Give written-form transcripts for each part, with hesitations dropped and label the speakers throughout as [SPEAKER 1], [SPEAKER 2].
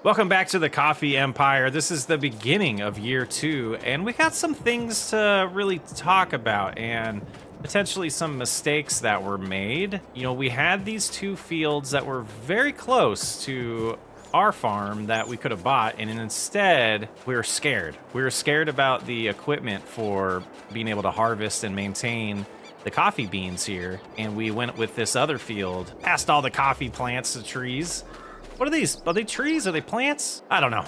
[SPEAKER 1] Welcome back to the Coffee Empire. This is the beginning of year 2, and we got some things to really talk about and potentially some mistakes that were made. You know, we had these 2 fields that were very close to our farm that we could have bought, and instead we were scared. We were scared about the equipment for being able to harvest and maintain the coffee beans here, and we went with this other field past all the coffee plants, the trees. What are these? Are they trees? Are they plants? I don't know.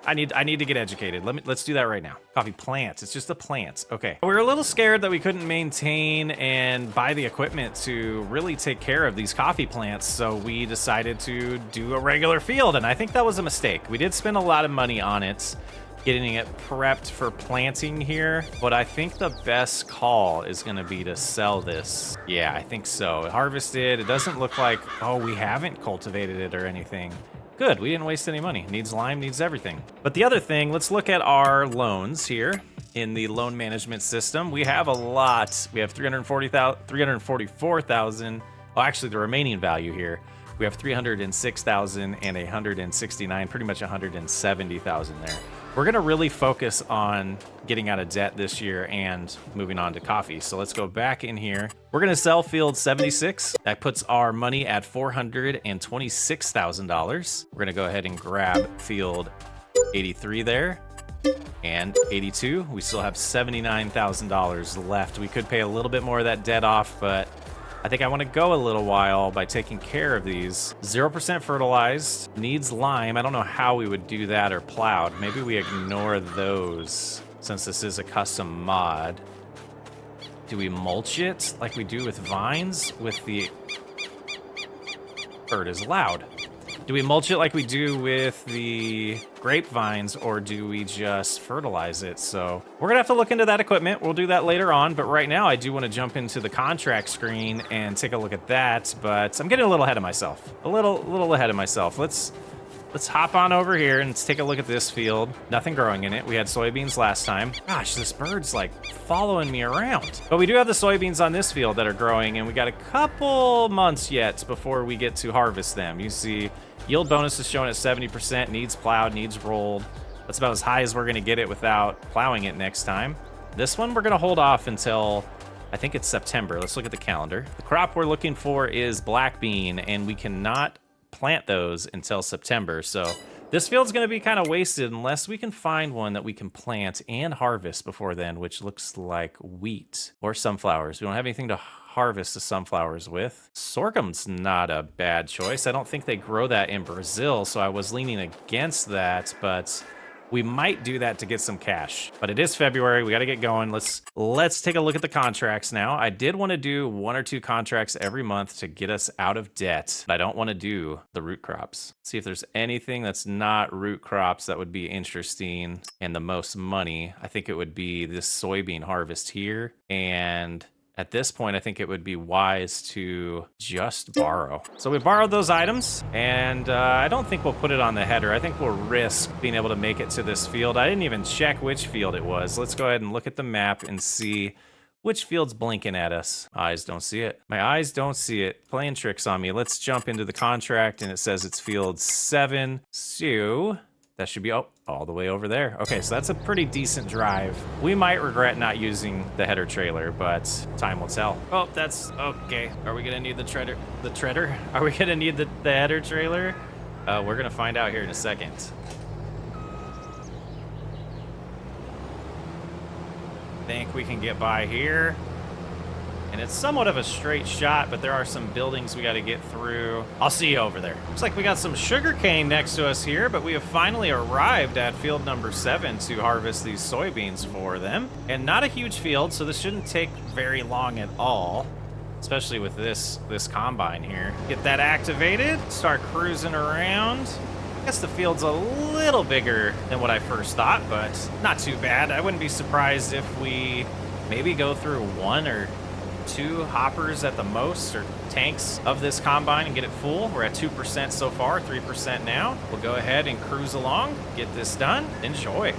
[SPEAKER 1] I need to get educated. Let's do that right now. Coffee plants. It's just the plants. Okay. We were a little scared that we couldn't maintain and buy the equipment to really take care of these coffee plants, so we decided to do a regular field, and I think that was a mistake. We did spend a lot of money on it, getting it prepped for planting here, but I think the best call is gonna be to sell this. Yeah, I think so. Harvested, it doesn't look like, oh, we haven't cultivated it or anything. Good, we didn't waste any money. Needs lime, needs everything. But the other thing, let's look at our loans here in the loan management system. We have a lot. We have 344,000. Well, actually the remaining value here. We have 306,000 and 169, pretty much 170,000 there. We're gonna really focus on getting out of debt this year and moving on to coffee. So let's go back in here. We're gonna sell field 76. That puts our money at $426,000. We're gonna go ahead and grab field 83 there and 82. We still have $79,000 left. We could pay a little bit more of that debt off, but I think I want to go a little while by taking care of these. 0% fertilized, needs lime. I don't know how we would do that or plowed. Maybe we ignore those since this is a custom mod. Do we mulch it like we do with vines with the... Bird is loud. Do we mulch it like we do with the grapevines, or do we just fertilize it? So we're gonna have to look into that equipment. We'll do that later on, but right now I do want to jump into the contract screen and take a look at that, but I'm getting a little ahead of myself. A little ahead of myself. Let's hop on over here and let's take a look at this field. Nothing growing in it. We had soybeans last time. Gosh, this bird's like following me around. But we do have the soybeans on this field that are growing, and we got a couple months yet before we get to harvest them. You see, yield bonus is showing at 70%, needs plowed, needs rolled. That's about as high as we're gonna get it without plowing it next time. This one, we're gonna hold off until, I think it's September. Let's look at the calendar. The crop we're looking for is black bean, and we cannot plant those until September. So this field's gonna be kind of wasted unless we can find one that we can plant and harvest before then, which looks like wheat or sunflowers. We don't have anything to harvest the sunflowers with. Sorghum's not a bad choice. I don't think they grow that in Brazil, so I was leaning against that, but we might do that to get some cash. But it is February, we gotta get going. Let's take a look at the contracts now. I did wanna do 1 or 2 contracts every month to get us out of debt. I don't wanna do the root crops. See if there's anything that's not root crops that would be interesting and the most money. I think it would be this soybean harvest here, and at this point, I think it would be wise to just borrow. So we borrowed those items, and I don't think we'll put it on the header. I think we'll risk being able to make it to this field. I didn't even check which field it was. Let's go ahead and look at the map and see which field's blinking at us. Eyes don't see it. My eyes don't see it. Playing tricks on me. Let's jump into the contract, and it says it's field 7. So that should be, oh, all the way over there. Okay, so that's a pretty decent drive. We might regret not using the header trailer, but time will tell. Oh, that's okay. Are we gonna need the treader? Are we gonna need the header trailer? We're gonna find out here in a second. Think we can get by here. And it's somewhat of a straight shot, but there are some buildings we got to get through. I'll see you over there. Looks like we got some sugarcane next to us here, but we have finally arrived at field number 7 to harvest these soybeans for them. And not a huge field, so this shouldn't take very long at all, especially with this combine here. Get that activated, start cruising around. I guess the field's a little bigger than what I first thought, but not too bad. I wouldn't be surprised if we maybe go through 1 or 2 hoppers at the most, or tanks of this combine and get it full. We're at 2% so far, 3% now. We'll go ahead and cruise along, get this done. Enjoy.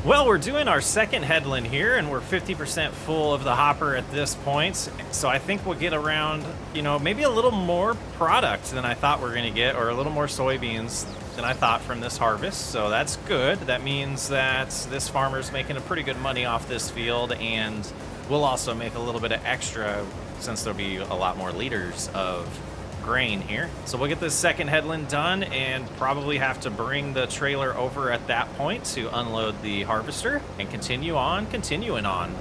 [SPEAKER 1] Well, we're doing our second headland here, and we're 50% full of the hopper at this point. So I think we'll get around, you know, maybe a little more product than I thought we are going to get, or a little more soybeans than I thought from this harvest. So that's good. That means that this farmer's making a pretty good money off this field, and we'll also make a little bit of extra since there'll be a lot more liters of grain here. So we'll get this second headland done and probably have to bring the trailer over at that point to unload the harvester and continue on continuing on.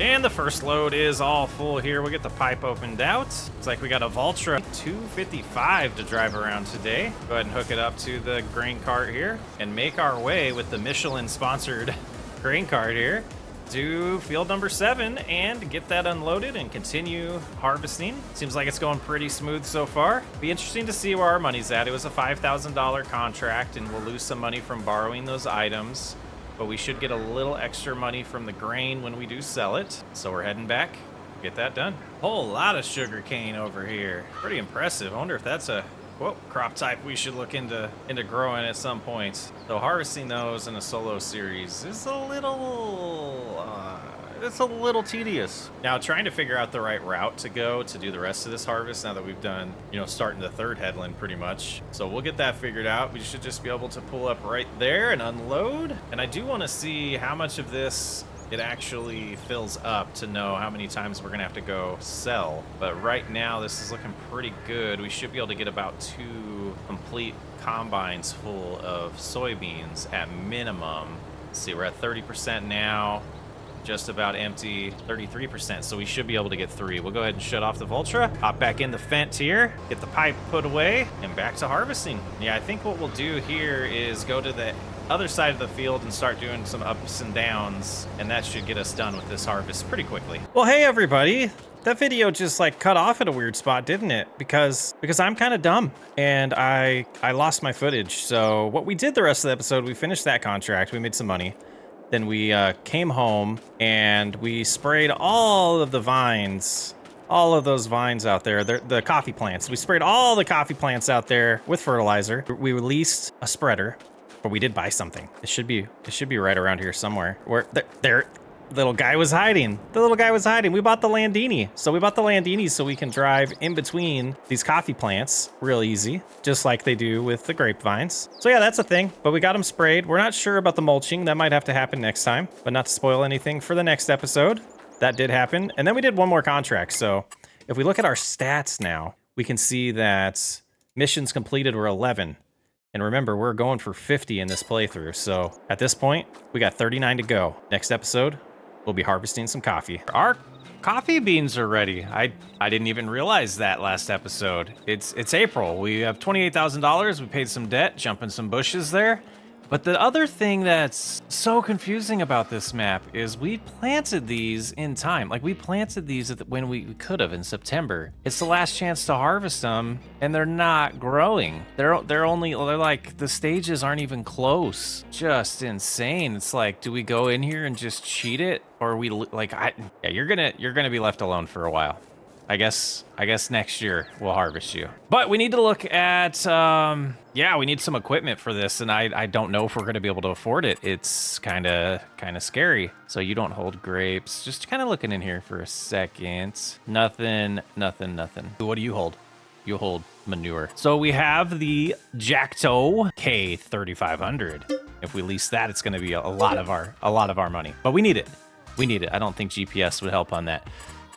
[SPEAKER 1] And the first load is all full here. We'll get the pipe opened out. Looks like we got a Valtra 255 to drive around today. Go ahead and hook it up to the grain cart here and make our way with the Michelin-sponsored grain cart here to field number 7 and get that unloaded and continue harvesting. Seems like it's going pretty smooth so far. Be interesting to see where our money's at. It was a $5,000 contract, and we'll lose some money from borrowing those items, but we should get a little extra money from the grain when we do sell it. So we're heading back, get that done. Whole lot of sugar cane over here. Pretty impressive. I wonder if that's a crop type we should look into growing at some point. So harvesting those in a solo series is a little it's a little tedious. Now, trying to figure out the right route to go to do the rest of this harvest now that we've done, you know, starting the third headland pretty much. So we'll get that figured out. We should just be able to pull up right there and unload. And I do want to see how much of this it actually fills up to know how many times we're gonna have to go sell. But right now, this is looking pretty good. We should be able to get about 2 complete combines full of soybeans at minimum. Let's see, we're at 30% now. Just about empty, 33%, so we should be able to get 3. We'll go ahead and shut off the Valtra, hop back in the Fent here, get the pipe put away, and back to harvesting. Yeah, I think what we'll do here is go to the other side of the field and start doing some ups and downs, and that should get us done with this harvest pretty quickly. Well, hey everybody. That video just like cut off at a weird spot, didn't it? Because I'm kind of dumb and I lost my footage. So what we did the rest of the episode, we finished that contract, we made some money. Then we came home and we sprayed all of the vines, all of those vines out there, the coffee plants. We sprayed all the coffee plants out there with fertilizer. We released a spreader, but we did buy something. It should be right around here somewhere. Where there, little guy was hiding. The little guy was hiding. We bought the Landini. So we bought the Landini so we can drive in between these coffee plants real easy, just like they do with the grapevines. So yeah, that's a thing, but we got them sprayed. We're not sure about the mulching. That might have to happen next time, but not to spoil anything for the next episode. That did happen. And then we did one more contract. So if we look at our stats now, we can see that missions completed were 11. And remember, we're going for 50 in this playthrough. So at this point, we got 39 to go. Next episode, we'll be harvesting some coffee. Our coffee beans are ready. I didn't even realize that last episode. It's April. We have $28,000. We paid some debt, jumping some bushes there. But the other thing that's so confusing about this map is we planted these in time. Like, we planted these when we could have in September. It's the last chance to harvest them, and they're not growing. They're like, the stages aren't even close. Just insane. It's like, do we go in here and just cheat it? Or are we like, you're gonna be left alone for a while. I guess next year we'll harvest you. But we need to look at, we need some equipment for this, and I don't know if we're gonna be able to afford it. It's kind of scary. So you don't hold grapes. Just kind of looking in here for a second. Nothing. What do you hold? You hold manure. So we have the Jacto K3500. If we lease that, it's gonna be a lot of our money. But we need it. We need it. I don't think GPS would help on that.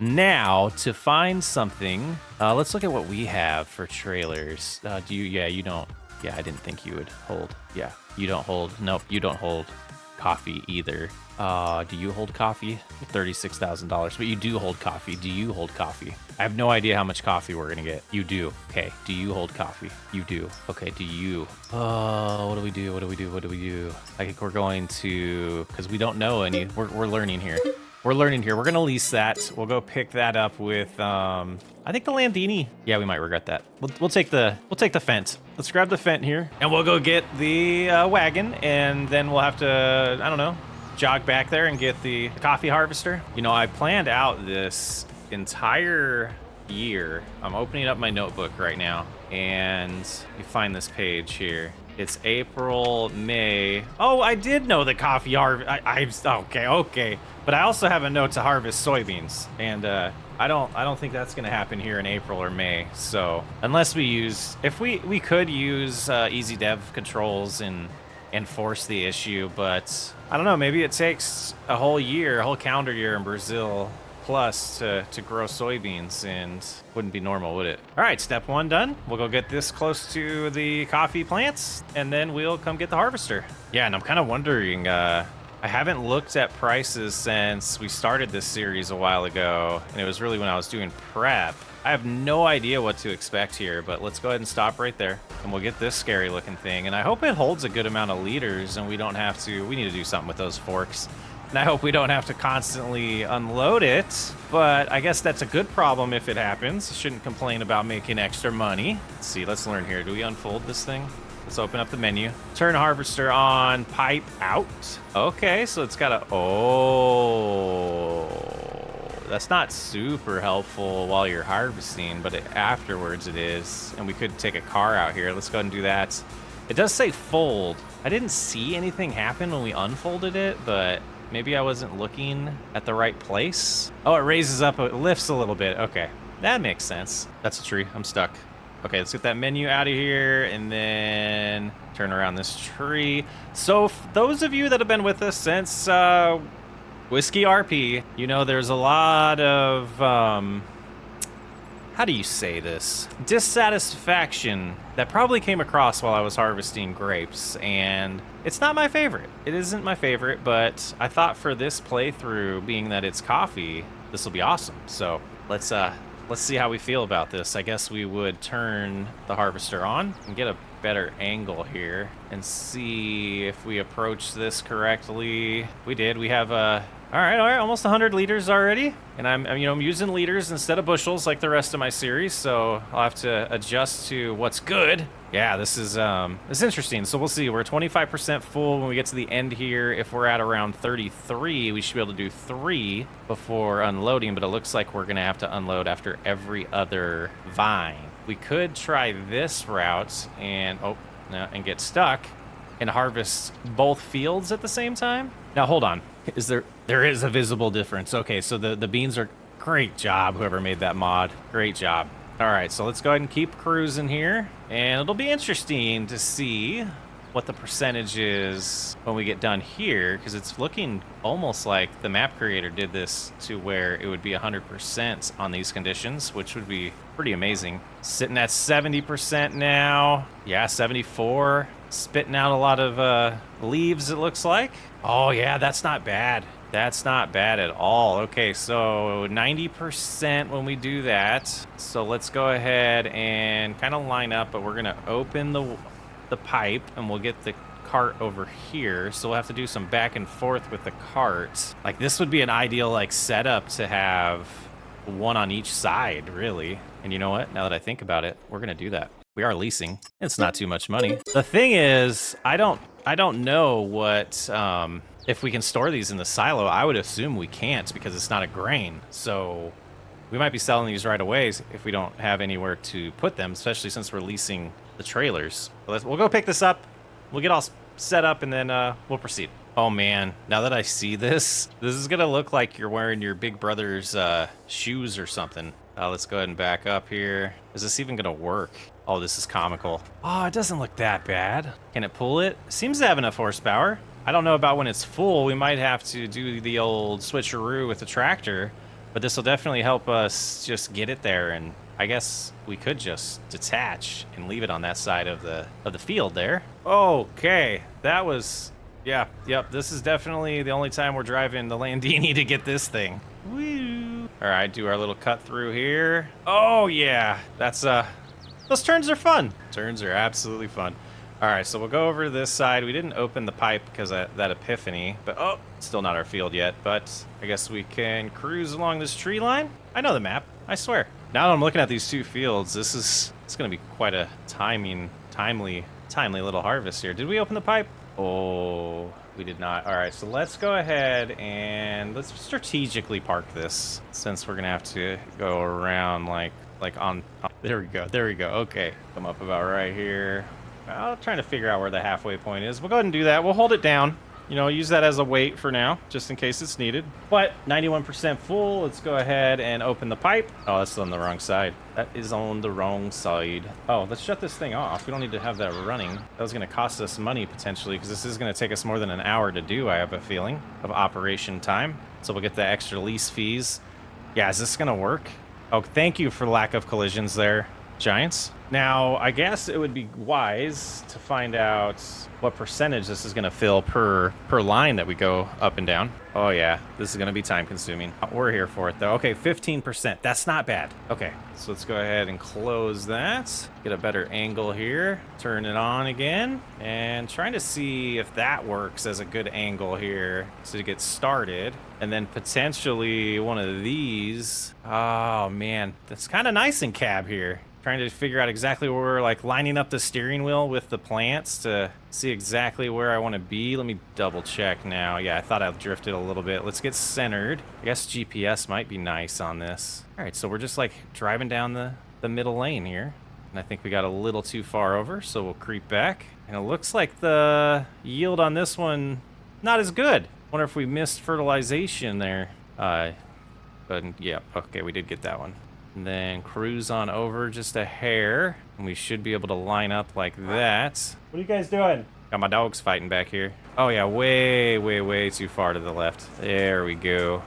[SPEAKER 1] Now, to find something, let's look at what we have for trailers. Do you, yeah, you don't, yeah, I didn't think you would hold. Yeah, you don't hold, nope, you don't hold coffee either. Do you hold coffee? $36,000, but you do hold coffee. Do you hold coffee? I have no idea how much coffee we're gonna get. You do. Okay. Do you hold coffee? You do. Okay. Do you? What do we do? What do we do? What do we do? I think we're going to, because we don't know any. We're learning here. We're learning here. We're gonna lease that. We'll go pick that up with I think the Landini. Yeah, we might regret that. We'll take the Fent. Let's grab the Fent here, and we'll go get the wagon, and then we'll have to, I don't know, jog back there and get the coffee harvester. You know, I planned out this entire year. I'm opening up my notebook right now, and you find this page here. It's April, May. Oh, I did know the coffee harvest. Okay. But I also have a note to harvest soybeans, and I don't think that's gonna happen here in April or May. So unless we use, if we could use easy dev controls and force the issue, but I don't know. Maybe it takes a whole year, a whole calendar year in Brazil plus to grow soybeans, and wouldn't be normal, would it? All right, step one done. We'll go get this close to the coffee plants, and then we'll come get the harvester. Yeah, and I'm kind of wondering, I haven't looked at prices since we started this series a while ago, and it was really when I was doing prep. I have no idea what to expect here, but let's go ahead and stop right there, and we'll get this scary looking thing. And I hope it holds a good amount of liters, and we don't have to, we need to do something with those forks. And I hope we don't have to constantly unload it, but I guess that's a good problem if it happens. Shouldn't complain about making extra money. Let's see, let's learn here. Do we unfold this thing? Let's open up the menu. Turn harvester on, pipe out. Okay, so it's got a, oh, that's not super helpful while you're harvesting, but afterwards it is. And we could take a car out here. Let's go ahead and do that. It does say fold. I didn't see anything happen when we unfolded it, but maybe I wasn't looking at the right place. Oh, it raises up, it lifts a little bit. Okay, that makes sense. That's a tree, I'm stuck. Okay, let's get that menu out of here and then turn around this tree. So those of you that have been with us since Whiskey RP, you know there's a lot of, how do you say this? Dissatisfaction that probably came across while I was harvesting grapes, and it's not my favorite. It isn't my favorite, but I thought for this playthrough, being that it's coffee, this will be awesome. So let's see how we feel about this. I guess we would turn the harvester on and get a better angle here and see if we approach this correctly. We did. We have all right, almost 100 liters already. And I'm using liters instead of bushels like the rest of my series, so I'll have to adjust to what's good. Yeah, this is it's interesting. So we'll see. We're 25% full when we get to the end here. If we're at around 33, we should be able to do 3 before unloading, but it looks like we're gonna have to unload after every other vine. We could try this route and and get stuck and harvest both fields at the same time. Now hold on. There is a visible difference. Okay, so the beans are, great job, whoever made that mod. Great job. All right, so let's go ahead and keep cruising here. And it'll be interesting to see what the percentage is when we get done here, because it's looking almost like the map creator did this to where it would be 100% on these conditions, which would be pretty amazing. Sitting at 70% now. Yeah, 74. Spitting out a lot of leaves, it looks like. Oh yeah, that's not bad. That's not bad at all. Okay, so 90% when we do that. So let's go ahead and kind of line up, but we're gonna open the pipe and we'll get the cart over here. So we'll have to do some back and forth with the cart. Like this would be an ideal like setup to have one on each side, really. And you know what? Now that I think about it, we're gonna do that. We are leasing. It's not too much money. The thing is, I don't know what if we can store these in the silo. I would assume we can't because it's not a grain. So we might be selling these right away if we don't have anywhere to put them, especially since we're leasing the trailers. We'll go pick this up. We'll get all set up and then we'll proceed. Oh man, now that I see this is gonna look like you're wearing your big brother's shoes or something. Let's go ahead and back up here. Is this even gonna work? Oh, this is comical. Oh, it doesn't look that bad. Can it pull it? Seems to have enough horsepower. I don't know about when it's full. We might have to do the old switcheroo with the tractor, but this will definitely help us just get it there. And I guess we could just detach and leave it on that side of the field there. Okay, that was, yeah, yep. This is definitely the only time we're driving the Landini to get this thing. Woo! All right, do our little cut through here. Oh yeah, that's those turns are fun. Turns are absolutely fun. All right, so we'll go over to this side. We didn't open the pipe because of that epiphany, but oh, still not our field yet. But I guess we can cruise along this tree line. I know the map, I swear. Now that I'm looking at these two fields, it's going to be quite a timely little harvest here. Did we open the pipe? Oh, we did not. All right, so let's go ahead and let's strategically park this since we're going to have to go around like on. There we go. There we go. Okay, come up about right here. I'm trying to figure out where the halfway point is. We'll go ahead and do that. We'll hold it down. You know, use that as a weight for now, just in case it's needed. But 91% full. Let's go ahead and open the pipe. Oh, that's on the wrong side. That is on the wrong side. Oh, let's shut this thing off. We don't need to have that running. That was going to cost us money, potentially, because this is going to take us more than an hour to do, I have a feeling, of operation time. So we'll get the extra lease fees. Yeah, is this going to work? Oh, thank you for lack of collisions there, Giants. Now, I guess it would be wise to find out what percentage this is going to fill per line that we go up and down. Oh, yeah, this is going to be time consuming. We're here for it, though. Okay, 15%. That's not bad. Okay, so let's go ahead and close that. Get a better angle here. Turn it on again. And trying to see if that works as a good angle here to get started. And then potentially one of these. Oh, man, that's kind of nice in cab here. Trying to figure out exactly where we're like lining up the steering wheel with the plants to see exactly where I want to be. Let me double check now. Yeah, I thought I drifted a little bit. Let's get centered. I guess GPS might be nice on this. All right, so we're just like driving down the middle lane here. And I think we got a little too far over, so we'll creep back. And it looks like the yield on this one, not as good. Wonder if we missed fertilization there. But yeah, okay, we did get that one. And then cruise on over just a hair, and we should be able to line up like that. What are you guys doing? Got my dogs fighting back here. Oh yeah, way too far to the left. There we go.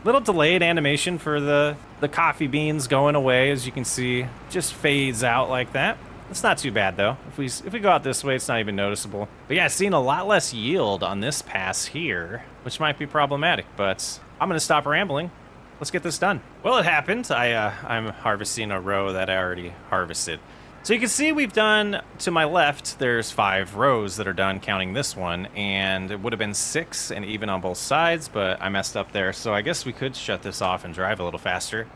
[SPEAKER 1] Little delayed animation for the coffee beans going away, as you can see. Just fades out like that. It's not too bad though. If we go out this way, it's not even noticeable. But yeah, seeing a lot less yield on this pass here, which might be problematic, but I'm gonna stop rambling. Let's get this done. Well, it happened. I'm harvesting a row that I already harvested. So you can see we've done, to my left, there's 5 rows that are done counting this one, and it would have been 6 and even on both sides, but I messed up there. So I guess we could shut this off and drive a little faster.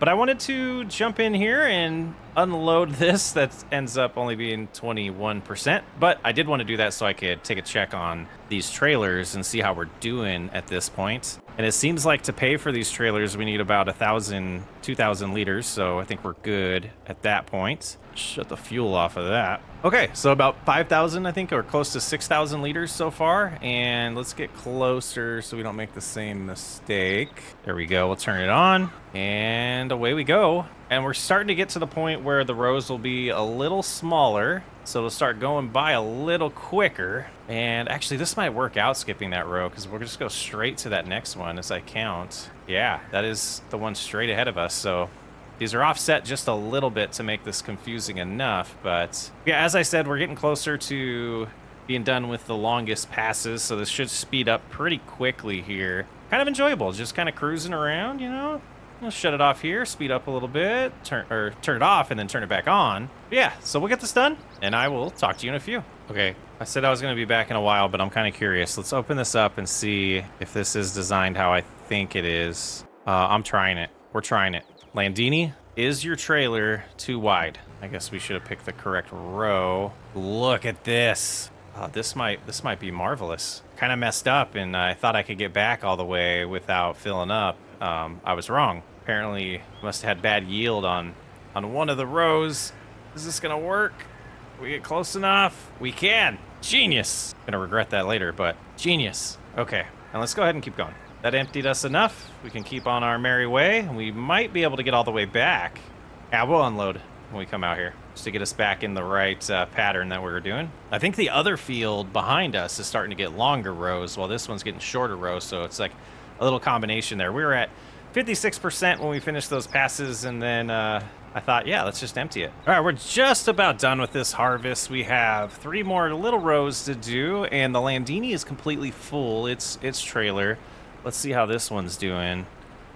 [SPEAKER 1] But I wanted to jump in here and unload this. That ends up only being 21%. But I did want to do that so I could take a check on these trailers and see how we're doing at this point. And it seems like to pay for these trailers, we need about 2,000 liters. So I think we're good at that point. Shut the fuel off of that. Okay, so about 5,000, I think, or close to 6,000 liters so far. And let's get closer so we don't make the same mistake. There we go. We'll turn it on. And away we go. And we're starting to get to the point where the rows will be a little smaller. So it'll start going by a little quicker. And actually, this might work out skipping that row because we'll just go straight to that next one as I count. Yeah, that is the one straight ahead of us. So these are offset just a little bit to make this confusing enough. But yeah, as I said, we're getting closer to being done with the longest passes. So this should speed up pretty quickly here. Kind of enjoyable, just kind of cruising around, you know. I'll shut it off here, speed up a little bit, turn it off, and then turn it back on. But yeah, so we'll get this done, and I will talk to you in a few. Okay, I said I was going to be back in a while, but I'm kind of curious. Let's open this up and see if this is designed how I think it is. I'm trying it. We're trying it. Landini, is your trailer too wide? I guess we should have picked the correct row. Look at this. This might be marvelous. Kind of messed up, and I thought I could get back all the way without filling up. I was wrong. Apparently, must have had bad yield on one of the rows. Is this gonna work? We get close enough? We can. Genius. Gonna regret that later, but genius. Okay, now let's go ahead and keep going. That emptied us enough. We can keep on our merry way, and we might be able to get all the way back. Yeah, we'll unload. when we come out here, just to get us back in the right pattern that we were doing. I think the other field behind us is starting to get longer rows, while this one's getting shorter rows, so it's like a little combination there. We were at 56% when we finished those passes, and then I thought, yeah, let's just empty it. All right, we're just about done with this harvest. We have 3 more little rows to do, and the Landini is completely full. It's trailer. Let's see how this one's doing.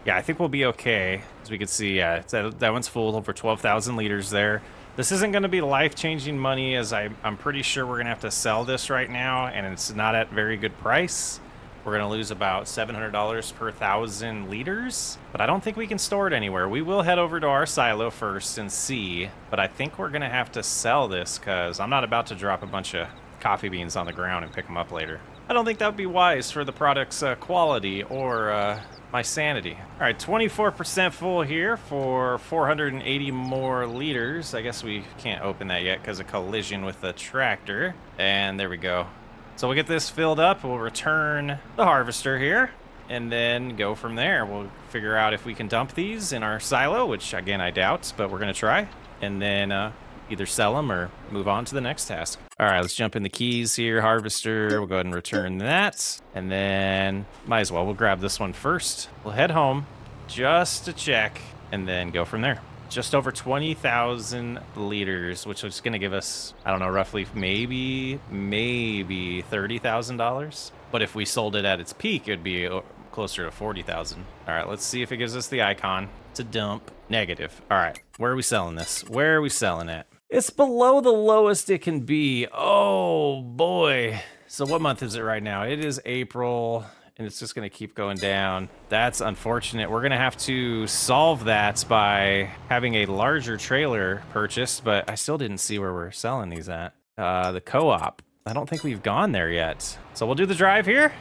[SPEAKER 1] Yeah, I think we'll be okay. As we can see, yeah, that one's full, over 12,000 liters there. This isn't going to be life-changing money, as I'm pretty sure we're going to have to sell this right now, and it's not at very good price. We're going to lose about $700 per 1,000 liters, but I don't think we can store it anywhere. We will head over to our silo first and see, but I think we're going to have to sell this because I'm not about to drop a bunch of coffee beans on the ground and pick them up later. I don't think that would be wise for the product's quality or my sanity. All right, 24% full here for 480 more liters. I guess we can't open that yet because of collision with the tractor. And there we go. So we'll get this filled up, we'll return the harvester here, and then go from there. We'll figure out if we can dump these in our silo, which again I doubt, but we're gonna try, and then either sell them or move on to the next task. All right, let's jump in the keys here, harvester. We'll go ahead and return that, and then might as well, we'll grab this one first. We'll head home just to check, and then go from there. Just over 20,000 liters, which is going to give us, I don't know, roughly maybe $30,000. But if we sold it at its peak, it'd be closer to 40,000. All right, let's see if it gives us the icon to dump. Negative. All right, where are we selling this? Where are we selling it? It's below the lowest it can be. Oh boy. So what month is it right now? It is April. And it's just going to keep going down. That's unfortunate. We're going to have to solve that by having a larger trailer purchased, but I still didn't see where we're selling these at. The co-op. I don't think we've gone there yet. So we'll do the drive here,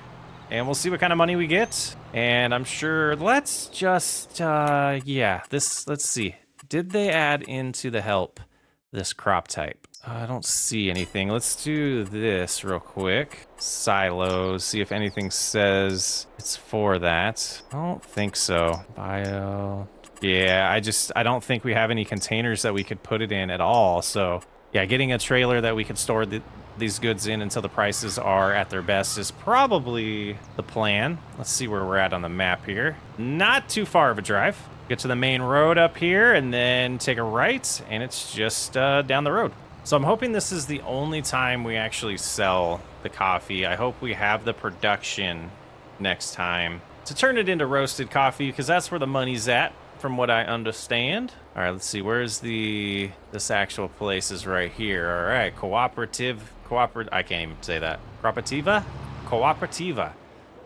[SPEAKER 1] and we'll see what kind of money we get. And I'm sure, let's just, yeah, let's see. Did they add into the help this crop type? I don't see anything. Let's do this real quick. Silos, see if anything says it's for that. I don't think so. Bio. Yeah, I don't think we have any containers that we could put it in at all. So yeah, getting a trailer that we could store these goods in until the prices are at their best is probably the plan. Let's see where we're at on the map here. Not too far of a drive. Get to the main road up here and then take a right, and it's just down the road. So I'm hoping this is the only time we actually sell the coffee. I hope we have the production next time to turn it into roasted coffee, because that's where the money's at, from what I understand. All right, let's see. Where's this actual place is right here. All right, I can't even say that. Cooperativa.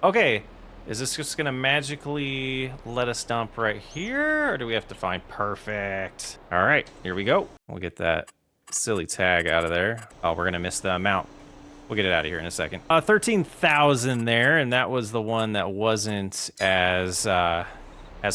[SPEAKER 1] Okay, is this just gonna magically let us dump right here, or do we have to find perfect? All right, here we go. We'll get that silly tag out of there. Oh, we're gonna miss the amount. We'll get it out of here in a second. 13,000 there, and that was the one that wasn't as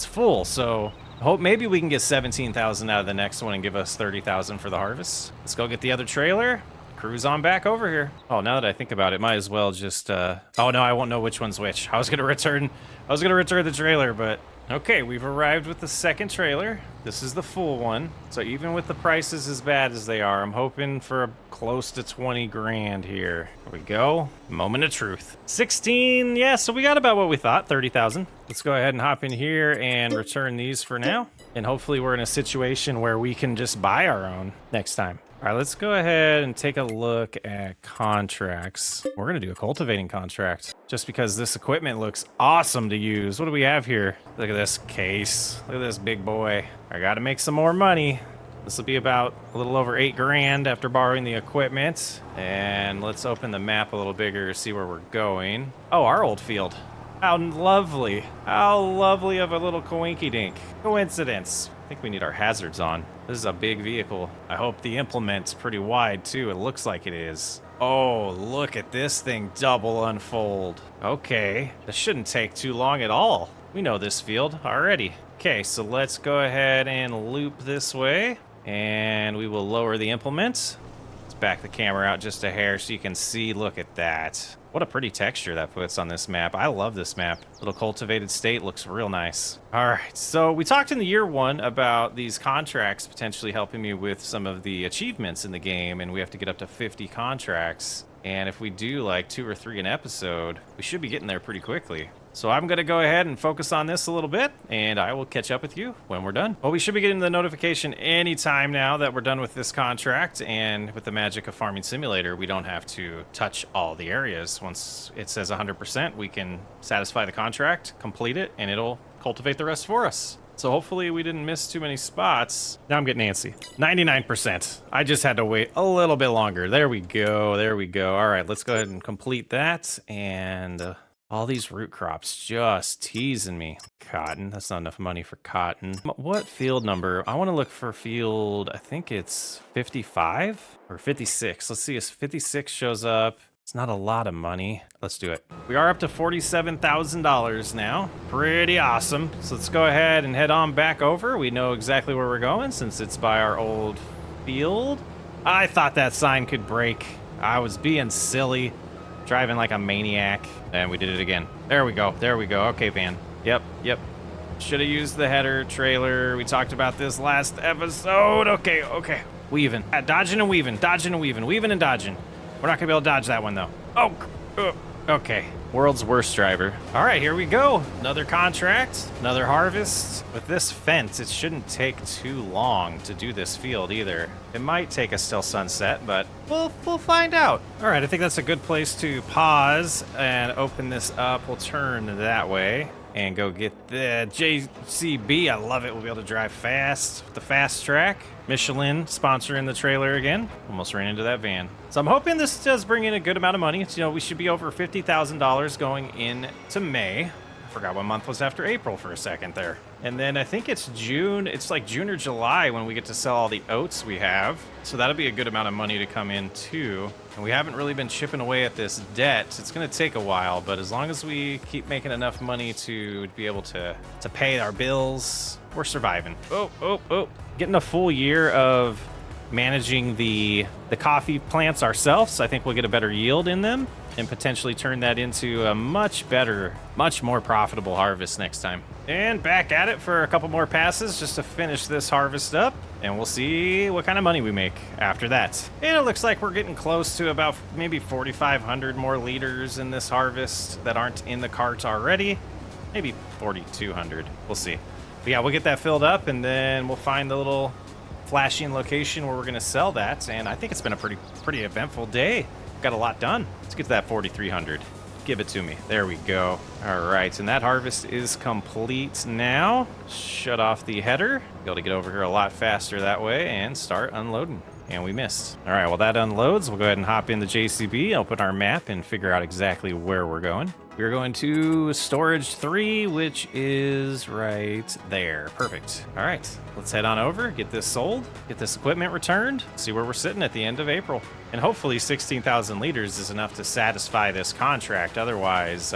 [SPEAKER 1] full. So hope maybe we can get 17,000 out of the next one and give us 30,000 for the harvest. Let's go get the other trailer. Cruise on back over here. Oh, now that I think about it, might as well just oh no, I won't know which one's which. I was gonna return the trailer, but okay, we've arrived with the second trailer. This is the full one. So even with the prices as bad as they are, I'm hoping for close to 20 grand here. Here we go. Moment of truth. 16, yeah, so we got about what we thought, 30,000. Let's go ahead and hop in here and return these for now. And hopefully we're in a situation where we can just buy our own next time. All right, let's go ahead and take a look at contracts. We're gonna do a cultivating contract just because this equipment looks awesome to use. What do we have here? Look at this case. Look at this big boy. I gotta make some more money. This will be about a little over 8 grand after borrowing the equipment. And let's open the map a little bigger to see where we're going. Oh, our old field. How lovely. How lovely of a little coinky-dink. Coincidence. I think we need our hazards on. This is a big vehicle. I hope the implement's pretty wide too. It looks like it is. Oh, look at this thing double unfold. Okay, this shouldn't take too long at all. We know this field already. Okay, so let's go ahead and loop this way, and we will lower the implement. Let's back the camera out just a hair so you can see. Look at that. What a pretty texture that puts on this map. I love this map. Little cultivated state looks real nice. All right, so we talked in the year one about these contracts potentially helping me with some of the achievements in the game, and we have to get up to 50 contracts. And if we do like 2 or 3 an episode, we should be getting there pretty quickly. So I'm going to go ahead and focus on this a little bit, and I will catch up with you when we're done. Well, we should be getting the notification anytime now that we're done with this contract, and with the magic of Farming Simulator, we don't have to touch all the areas. Once it says 100%, we can satisfy the contract, complete it, and it'll cultivate the rest for us. So hopefully we didn't miss too many spots. Now I'm getting antsy. 99%. I just had to wait a little bit longer. There we go. There we go. All right, let's go ahead and complete that, and... all these root crops just teasing me. Cotton, that's not enough money for cotton. What field number? I want to look for field, I think it's 55 or 56. Let's see if 56 shows up. It's not a lot of money. Let's do it. We are up to $47,000 now. Pretty awesome. So let's go ahead and head on back over. We know exactly where we're going since it's by our old field. I thought that sign could break. I was being silly. Driving like a maniac, and we did it again. There we go. There we go. Okay, van. Yep. Should have used the header trailer. We talked about this last episode. Okay. Weaving. Dodging and weaving. Dodging and weaving. Weaving and dodging. We're not gonna be able to dodge that one though. Oh, okay. World's worst driver. All right, here we go. Another contract, another harvest. With this fence, it shouldn't take too long to do this field either. It might take us till sunset, but we'll find out. All right, I think that's a good place to pause and open this up. We'll turn that way and go get the JCB. I love it. We'll be able to drive fast with the fast track. Michelin sponsoring the trailer again. Almost ran into that van. So I'm hoping this does bring in a good amount of money. You know, we should be over $50,000 going into May. I forgot what month was after April for a second there. And then I think it's June. It's like June or July when we get to sell all the oats we have. So that'll be a good amount of money to come in too. And we haven't really been chipping away at this debt. It's going to take a while, but as long as we keep making enough money to be able to pay our bills, we're surviving. Oh. Getting a full year of managing the coffee plants ourselves. I think we'll get a better yield in them and potentially turn that into a much better, much more profitable harvest next time. And back at it for a couple more passes just to finish this harvest up, and we'll see what kind of money we make after that. And it looks like we're getting close to about maybe 4,500 more liters in this harvest that aren't in the cart already. Maybe 4,200. We'll see. But yeah, we'll get that filled up, and then we'll find the little flashing location where we're going to sell that. And I think it's been a pretty eventful day. Got a lot done. Let's get to that 4,300. Give it to me. There we go. All right, and that harvest is complete now. Shut off the header. Be able to get over here a lot faster that way and start unloading. And we missed. All right, well, that unloads. We'll go ahead and hop in the JCB, open our map, and figure out exactly where we're going. We're going to storage 3, which is right there. Perfect. All right, let's head on over, get this sold, get this equipment returned, see where we're sitting at the end of April. And hopefully 16,000 liters is enough to satisfy this contract. Otherwise,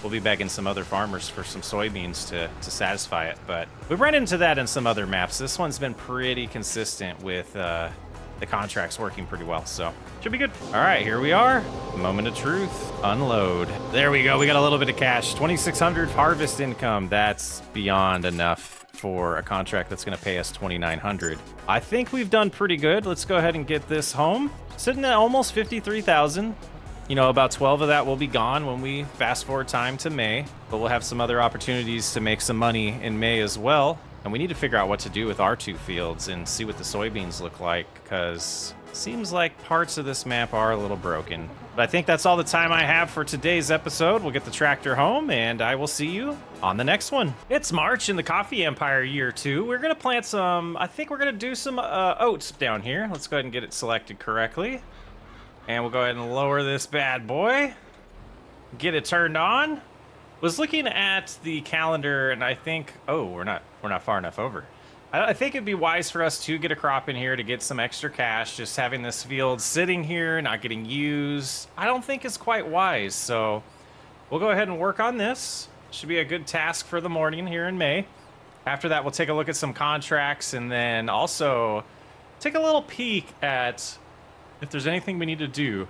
[SPEAKER 1] we'll be begging some other farmers for some soybeans to satisfy it. But we've run into that in some other maps. This one's been pretty consistent with the contract's working pretty well, so should be good. All right, here we are. Moment of truth. Unload. There we go. We got a little bit of cash. 2,600 harvest income. That's beyond enough for a contract that's going to pay us 2,900. I think we've done pretty good. Let's go ahead and get this home. Sitting at almost 53,000. You know, about 12 of that will be gone when we fast forward time to May, but we'll have some other opportunities to make some money in May as well. And we need to figure out what to do with our 2 fields and see what the soybeans look like, because it seems like parts of this map are a little broken. But I think that's all the time I have for today's episode. We'll get the tractor home, and I will see you on the next one. It's March in the Coffee Empire year 2. We're going to plant some, I think we're going to do some oats down here. Let's go ahead and get it selected correctly. And we'll go ahead and lower this bad boy. Get it turned on. Was looking at the calendar, and I think, oh, we're not far enough over. I think it'd be wise for us to get a crop in here to get some extra cash. Just having this field sitting here, not getting used, I don't think is quite wise. So we'll go ahead and work on this. Should be a good task for the morning here in May. After that, we'll take a look at some contracts, and then also take a little peek at if there's anything we need to do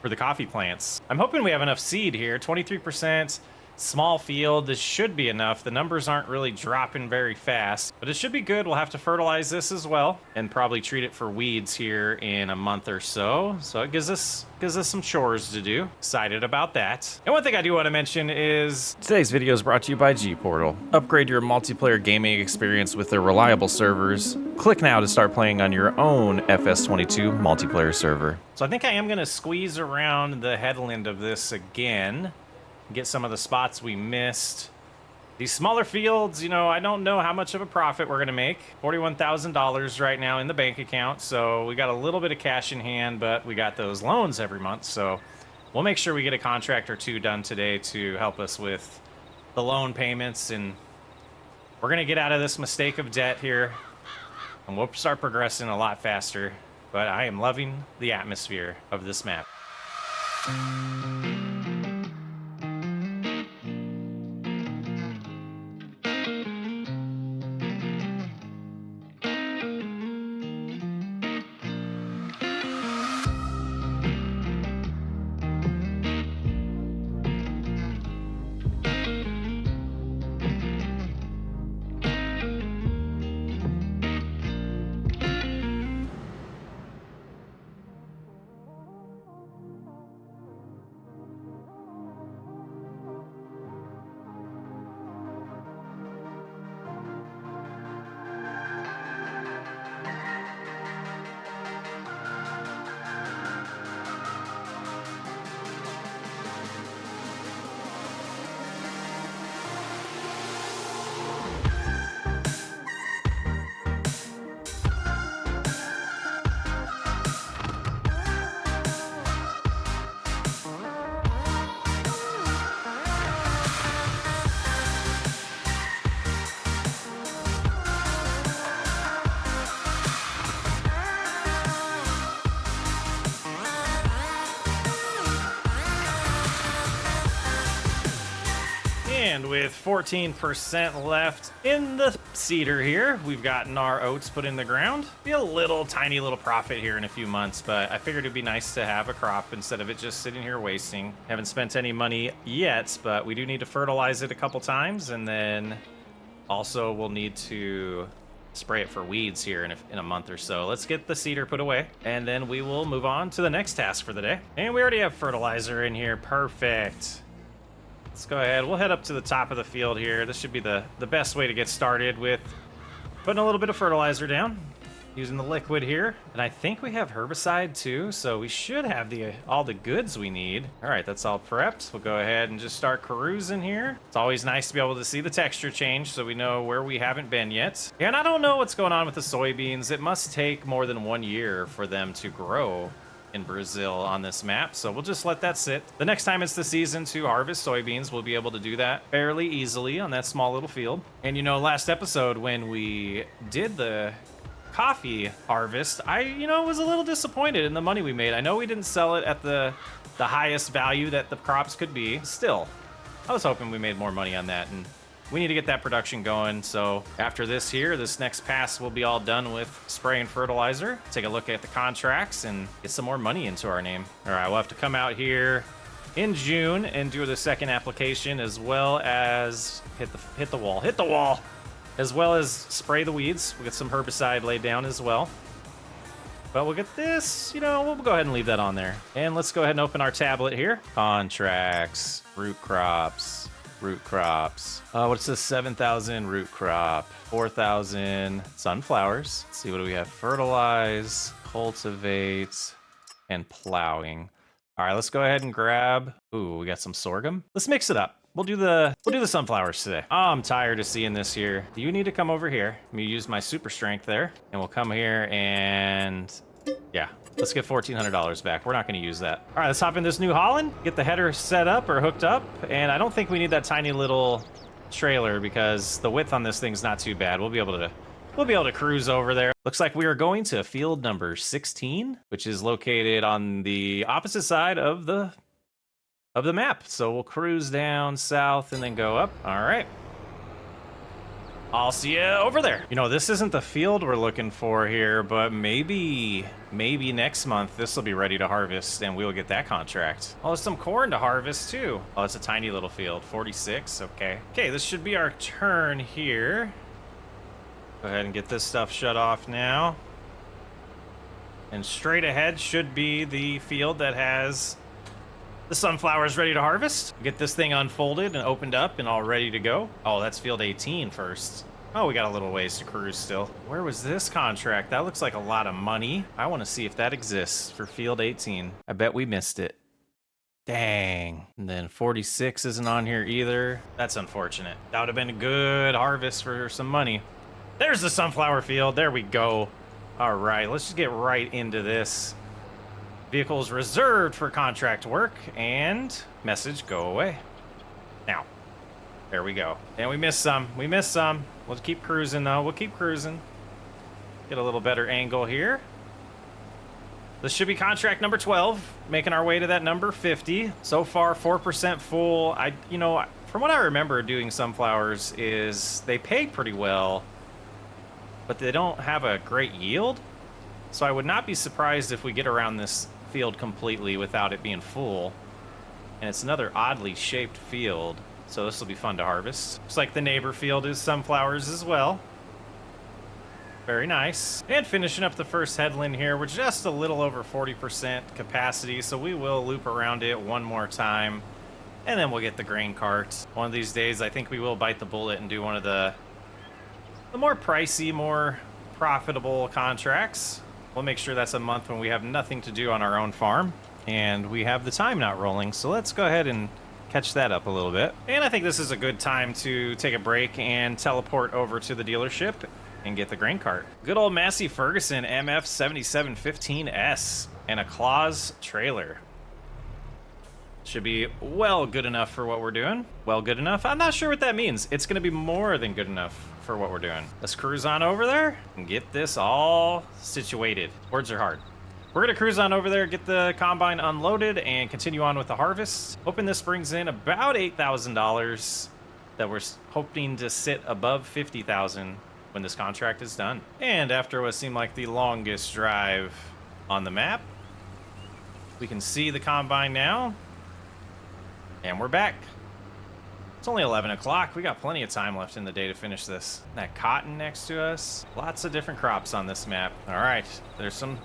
[SPEAKER 1] for for the coffee plants. I'm hoping we have enough seed here. 23%, small field. This should be enough. The numbers aren't really dropping very fast, but it should be good. We'll have to fertilize this as well and probably treat it for weeds here in a month or so. So it gives us some chores to do. Excited about that. And one thing I do want to mention is today's video is brought to you by G-Portal. Upgrade your multiplayer gaming experience with their reliable servers. Click now to start playing on your own FS22 multiplayer server. So I think I am going to squeeze around the headland of this again. Get some of the spots we missed. These smaller fields, you know, I don't know how much of a profit we're going to make. $41,000 right now in the bank account, so we got a little bit of cash in hand, but we got those loans every month, so we'll make sure we get a contract or two done today to help us with the loan payments, and we're going to get out of this mistake of debt here, and we'll start progressing a lot faster, but I am loving the atmosphere of this map. And with 14% left in the seeder here, we've gotten our oats put in the ground. Be a little tiny little profit here in a few months, but I figured it'd be nice to have a crop instead of it just sitting here wasting. Haven't spent any money yet, but we do need to fertilize it a couple times, and then also we'll need to spray it for weeds here in a month or so. Let's get the seeder put away, and then we will move on to the next task for the day. And we already have fertilizer in here. Perfect. Let's go ahead. We'll head up to the top of the field here. This should be the best way to get started with putting a little bit of fertilizer down, using the liquid here. And I think we have herbicide too, so we should have all the goods we need. All right, that's all prepped. We'll go ahead and just start cruising here. It's always nice to be able to see the texture change so we know where we haven't been yet. And I don't know what's going on with the soybeans. It must take more than 1 year for them to grow in Brazil on this map, so we'll just let that sit. The next time it's the season to harvest soybeans, we'll be able to do that fairly easily on that small little field. And you know, last episode when we did the coffee harvest, I was a little disappointed in the money we made. I know we didn't sell it at the highest value that the crops could be. Still, I was hoping we made more money on that, and we need to get that production going. So after this next pass will be all done with spray and fertilizer. Take a look at the contracts and get some more money into our name. All right, we'll have to come out here in June and do the second application, as well as hit the wall, as well as spray the weeds. We'll get some herbicide laid down as well. But we'll get this, we'll go ahead and leave that on there. And let's go ahead and open our tablet here. Contracts, root crops. What's this? 7,000 root crop, 4,000 sunflowers. Let's see, what do we have? Fertilize, cultivate, and plowing. All right, let's go ahead and grab. Ooh, we got some sorghum. Let's mix it up. We'll do the sunflowers today. Oh, I'm tired of seeing this here. You need to come over here. Let me use my super strength there, and we'll come here and yeah. Let's get $1,400 back. We're not going to use that. All right, let's hop in this New Holland, get the header set up or hooked up. And I don't think we need that tiny little trailer because the width on this thing's not too bad. We'll be able to cruise over there. Looks like we are going to field number 16, which is located on the opposite side of the map. So we'll cruise down south and then go up. All right. I'll see you over there. You know, this isn't the field we're looking for here, but maybe next month this will be ready to harvest and we'll get that contract. Oh, there's some corn to harvest too. Oh, it's a tiny little field, 46, okay. Okay, this should be our turn here. Go ahead and get this stuff shut off now. And straight ahead should be the field that has the sunflowers ready to harvest. Get this thing unfolded and opened up and all ready to go. Oh, that's field 18 first. Oh, we got a little ways to cruise still. Where was this contract? That looks like a lot of money. I want to see if that exists for field 18. I bet we missed it. Dang. And then 46 isn't on here either. That's unfortunate. That would have been a good harvest for some money. There's the sunflower field. There we go. All right, let's just get right into this. Vehicles reserved for contract work, and message go away. Now, there we go. And we missed some. We missed some. We'll keep cruising, though. We'll keep cruising. Get a little better angle here. This should be contract number 12, making our way to that number 50. So far, 4% full. You know, from what I remember doing sunflowers is they pay pretty well, but they don't have a great yield. So I would not be surprised if we get around this field completely without it being full. And it's another oddly shaped field, so this will be fun to harvest. Looks like the neighbor field is sunflowers as well. Very nice. And finishing up the first headland here, we're just a little over 40% capacity, so we will loop around it one more time, and then we'll get the grain cart. One of these days, I think we will bite the bullet and do one of the more pricey, more profitable contracts. We'll make sure that's a month when we have nothing to do on our own farm and we have the time not rolling. So let's go ahead and catch that up a little bit. And I think this is a good time to take a break and teleport over to the dealership and get the grain cart. Good old Massey Ferguson MF 7715S and a Claus trailer. Should be well good enough for what we're doing. Well good enough? I'm not sure what that means. It's gonna be more than good enough for what we're doing. Let's cruise on over there and get this all situated. Words are hard. We're gonna cruise on over there, get the combine unloaded, and continue on with the harvest. Hoping this brings in about $8,000 that we're hoping to sit above $50,000 when this contract is done. And after what seemed like the longest drive on the map, we can see the combine now. And we're back. It's only 11 o'clock. We got plenty of time left in the day to finish this. That cotton next to us. Lots of different crops on this map. All right. There's some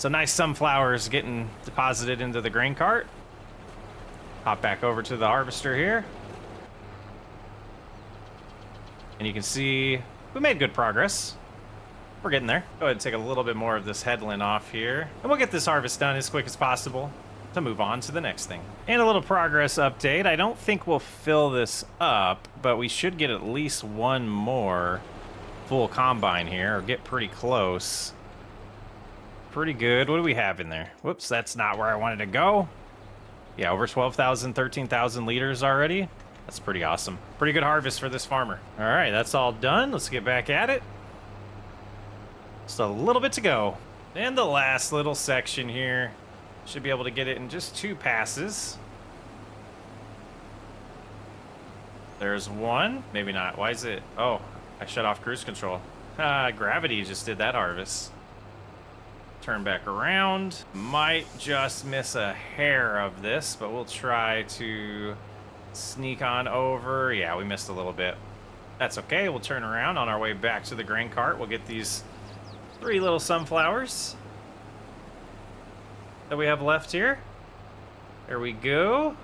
[SPEAKER 1] nice sunflowers getting deposited into the grain cart. Hop back over to the harvester here. And you can see we made good progress. We're getting there. Go ahead and take a little bit more of this headland off here. And we'll get this harvest done as quick as possible to move on to the next thing. And a little progress update. I don't think we'll fill this up, but we should get at least one more full combine here, or get pretty close. Pretty good. What do we have in there? Whoops, that's not where I wanted to go. Yeah, over 12,000, 13,000 liters already. That's pretty awesome. Pretty good harvest for this farmer. All right, that's all done. Let's get back at it. Just a little bit to go. And the last little section here. Should be able to get it in just 2 passes. There's one. Maybe not. Why is it? Oh, I shut off cruise control. Gravity just did that harvest. Turn back around. Might just miss a hair of this, but we'll try to sneak on over. Yeah, we missed a little bit. That's okay. We'll turn around on our way back to the grain cart. We'll get these 3 little sunflowers that we have left here. There we go.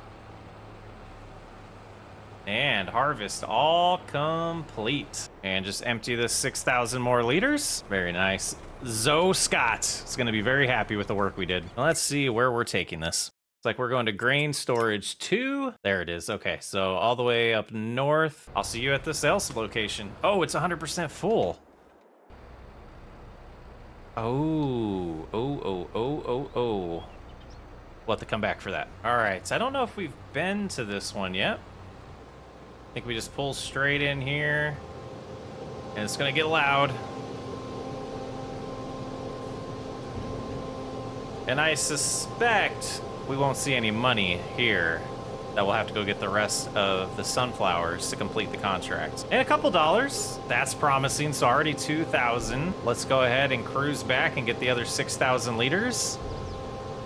[SPEAKER 1] And harvest all complete. And just empty this 6,000 more liters. Very nice. Zoe Scott is going to be very happy with the work we did. Now let's see where we're taking this. It's like we're going to grain storage 2. There it is. Okay, so all the way up north. I'll see you at the sales location. Oh, it's 100% full. Oh. We'll have to come back for that. All right, so I don't know if we've been to this one yet. I think we just pull straight in here, and it's gonna get loud. And I suspect we won't see any money here. that we'll have to go get the rest of the sunflowers to complete the contract. And a couple dollars, that's promising. So already 2,000. Let's go ahead and cruise back and get the other 6,000 liters.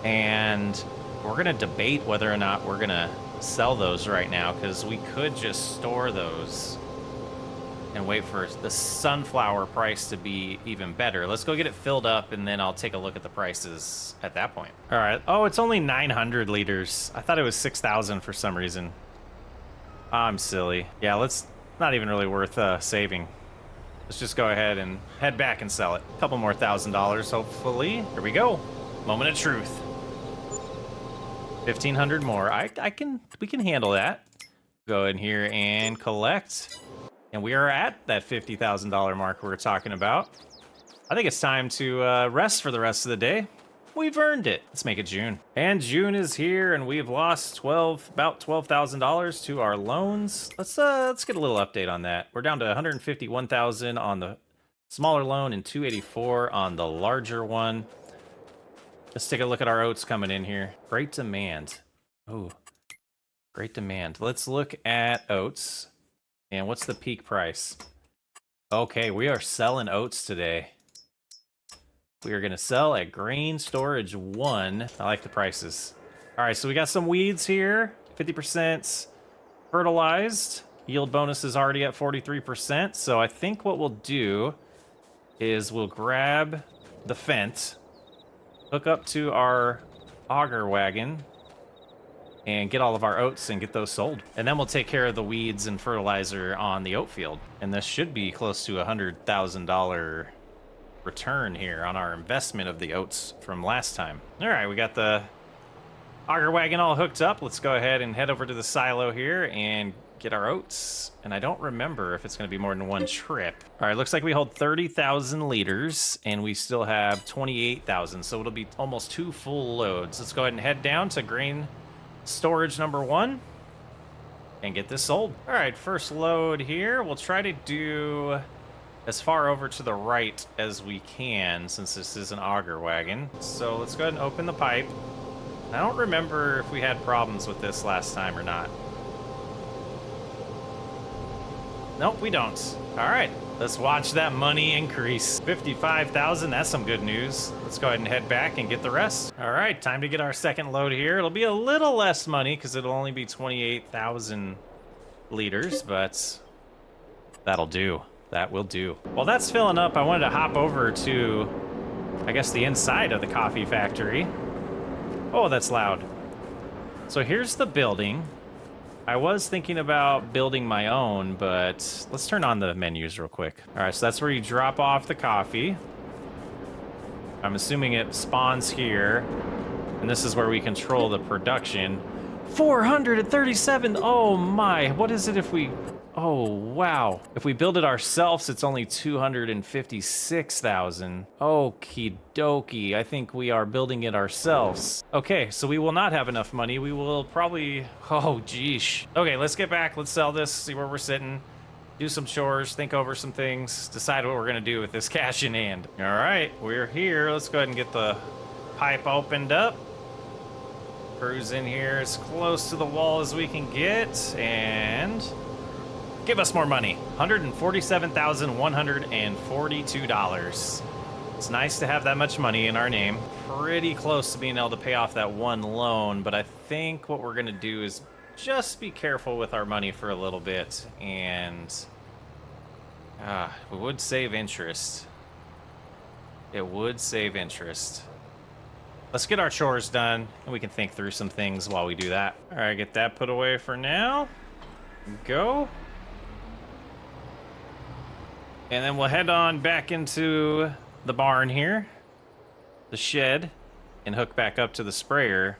[SPEAKER 1] And we're gonna debate whether or not we're gonna sell those right now, because we could just store those and wait for the sunflower price to be even better. Let's go get it filled up, and then I'll take a look at the prices at that point. All right. Oh, it's only 900 liters. I thought it was 6,000 for some reason. I'm silly. Yeah, let's not even really worth saving. Let's just go ahead and head back and sell it. A couple more $1,000, hopefully. Here we go. Moment of truth. 1,500 more. We can handle that. Go in here and collect. And we are at that $50,000 mark we were talking about. I think it's time to rest for the rest of the day. We've earned it. Let's make it June. And June is here, and we've lost about $12,000 to our loans. Let's get a little update on that. We're down to 151,000 on the smaller loan and 284 on the larger one. Let's take a look at our oats coming in here. Great demand. Oh, great demand. Let's look at oats. And what's the peak price? Okay, we are selling oats today. We are gonna sell at Grain Storage 1. I like the prices. All right, so we got some weeds here. 50% fertilized. Yield bonus is already at 43%. So I think what we'll do is we'll grab the fence, hook up to our auger wagon, and get all of our oats and get those sold. And then we'll take care of the weeds and fertilizer on the oat field. And this should be close to $100,000 return here on our investment of the oats from last time. All right, we got the auger wagon all hooked up. Let's go ahead and head over to the silo here and get our oats. And I don't remember if it's gonna be more than one trip. All right, looks like we hold 30,000 liters and we still have 28,000. So it'll be almost 2 full loads. Let's go ahead and head down to Grain Storage number 1 and get this sold. All right, first load here. We'll try to do as far over to the right as we can since this is an auger wagon. So let's go ahead and open the pipe. I don't remember if we had problems with this last time or not. Nope, we don't. All right, let's watch that money increase. 55,000, that's some good news. Let's go ahead and head back and get the rest. All right, time to get our second load here. It'll be a little less money because it'll only be 28,000 liters, but that'll do. That will do. While that's filling up, I wanted to hop over to, I guess, the inside of the coffee factory. Oh, that's loud. So here's the building. I was thinking about building my own, but let's turn on the menus real quick. All right, so that's where you drop off the coffee. I'm assuming it spawns here, and this is where we control the production. 437, oh my, what is it if we, oh wow. If we build it ourselves, it's only 256,000. Okie dokie, I think we are building it ourselves. Okay, so we will not have enough money. We will probably, oh geesh. Okay, let's get back, let's sell this, see where we're sitting, do some chores, think over some things, decide what we're gonna do with this cash in hand. All right, we're here. Let's go ahead and get the pipe opened up. Cruise in here as close to the wall as we can get, and give us more money. $147,142. It's nice to have that much money in our name. Pretty close to being able to pay off that one loan, but I think what we're gonna do is just be careful with our money for a little bit, and we would save interest. It would save interest. Let's get our chores done, and we can think through some things while we do that. All right, get that put away for now. Go. And then we'll head on back into the barn here, the shed, and hook back up to the sprayer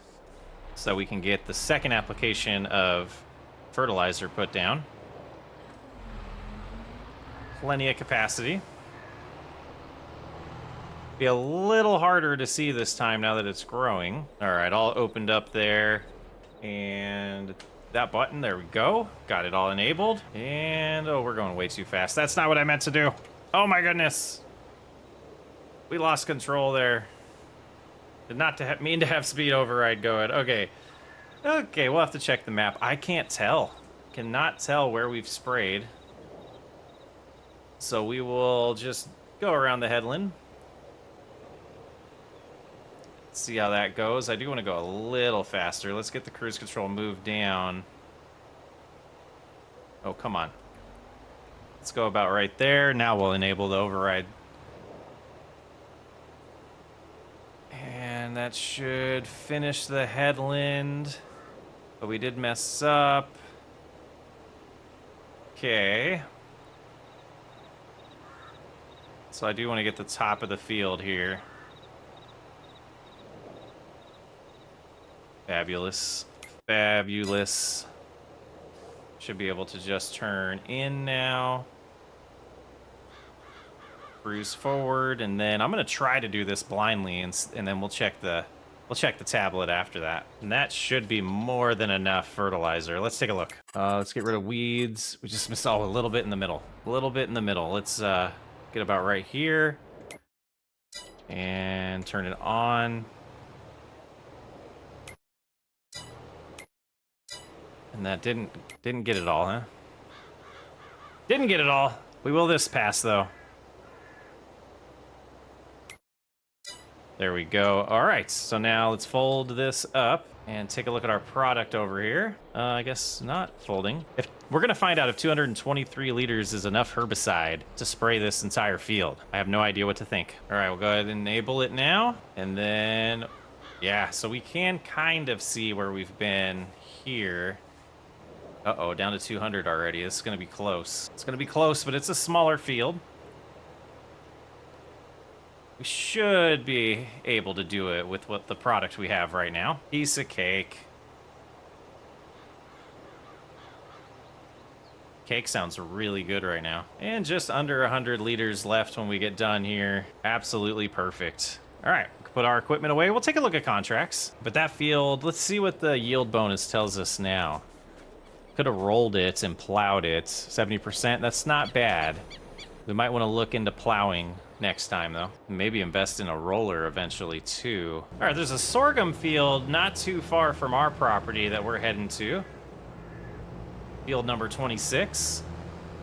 [SPEAKER 1] so we can get the second application of fertilizer put down. Plenty of capacity. Be a little harder to see this time now that it's growing. All right, all opened up there. And that button, there we go. Got it all enabled. And, oh, we're going way too fast. That's not what I meant to do. Oh my goodness. We lost control there. Did not mean to have speed override going. Okay. Okay, we'll have to check the map. I can't tell. Cannot tell where we've sprayed. So we will just go around the headland. See how that goes. I do want to go a little faster. Let's get the cruise control moved down. Oh, come on. Let's go about right there. Now we'll enable the override. And that should finish the headland. But we did mess up. Okay. So I do want to get the top of the field here. Fabulous. Fabulous. Should be able to just turn in now. Cruise forward, and then I'm gonna try to do this blindly, and then we'll check the tablet after that. And that should be more than enough fertilizer. Let's take a look. Let's get rid of weeds. We just missed a little bit in the middle. A little bit in the middle. Let's get about right here and turn it on. And that didn't get it all, huh? Didn't get it all. We will this pass, though. There we go. All right, so now let's fold this up and take a look at our product over here. I guess not folding. If we're gonna find out if 223 liters is enough herbicide to spray this entire field. I have no idea what to think. All right, we'll go ahead and enable it now. And then, yeah, so we can kind of see where we've been here. Uh-oh, down to 200 already. This is gonna be close. It's gonna be close, but it's a smaller field. We should be able to do it with what the product we have right now. Piece of cake. Cake sounds really good right now. And just under 100 liters left when we get done here. Absolutely perfect. All right, put our equipment away. We'll take a look at contracts. But that field, let's see what the yield bonus tells us now. Could have rolled it and plowed it. 70%, that's not bad. We might want to look into plowing next time, though. Maybe invest in a roller eventually, too. All right, there's a sorghum field not too far from our property that we're heading to. Field number 26.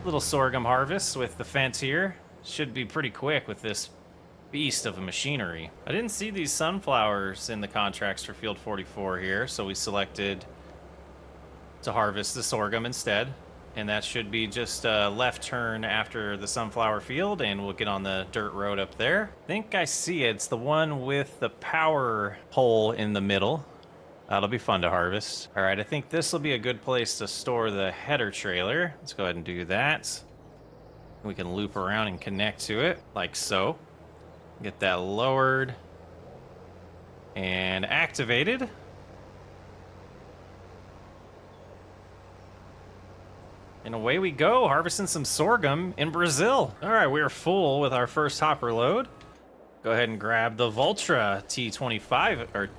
[SPEAKER 1] Little sorghum harvest with the fence here. Should be pretty quick with this beast of a machinery. I didn't see these sunflowers in the contracts for field 44 here, so we selected to harvest the sorghum instead. And that should be just a left turn after the sunflower field, and we'll get on the dirt road up there. I think I see it. It's the one with the power pole in the middle. That'll be fun to harvest. All right, I think this will be a good place to store the header trailer. Let's go ahead and do that. We can loop around and connect to it, like so. Get that lowered and activated. And away we go, harvesting some sorghum in Brazil. All right, we are full with our first hopper load. Go ahead and grab the Valtra T25, or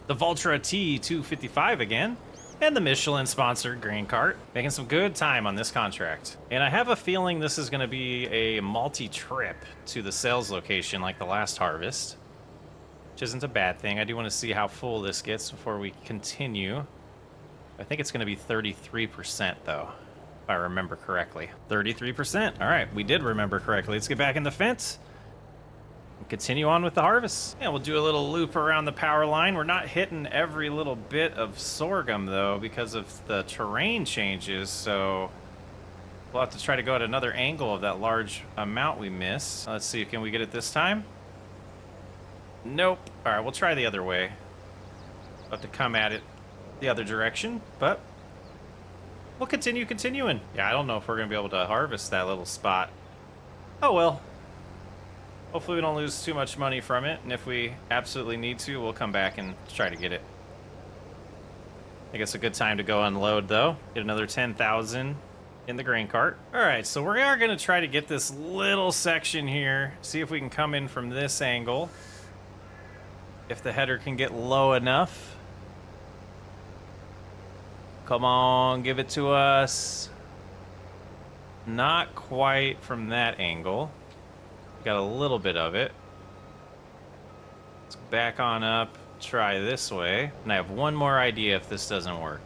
[SPEAKER 1] the Valtra T255 again, and the Michelin-sponsored grain cart. Making some good time on this contract. And I have a feeling this is gonna be a multi-trip to the sales location like the last harvest, which isn't a bad thing. I do wanna see how full this gets before we continue. I think it's gonna be 33% though, if I remember correctly. 33%, all right, we did remember correctly. Let's get back in the fence and continue on with the harvest. Yeah, we'll do a little loop around the power line. We're not hitting every little bit of sorghum though because of the terrain changes, so we'll have to try to go at another angle of that large amount we missed. Let's see, can we get it this time? Nope. All right, we'll try the other way. We'll have to come at it the other direction, but we'll continuing. Yeah, I don't know if we're gonna be able to harvest that little spot. Oh well. Hopefully we don't lose too much money from it, and if we absolutely need to, we'll come back and try to get it. I think it's a good time to go unload though. Get another 10,000 in the grain cart. All right, so we are gonna try to get this little section here, see if we can come in from this angle. If the header can get low enough. Come on, give it to us. Not quite from that angle. Got a little bit of it. Let's back on up. try this way. And I have one more idea if this doesn't work.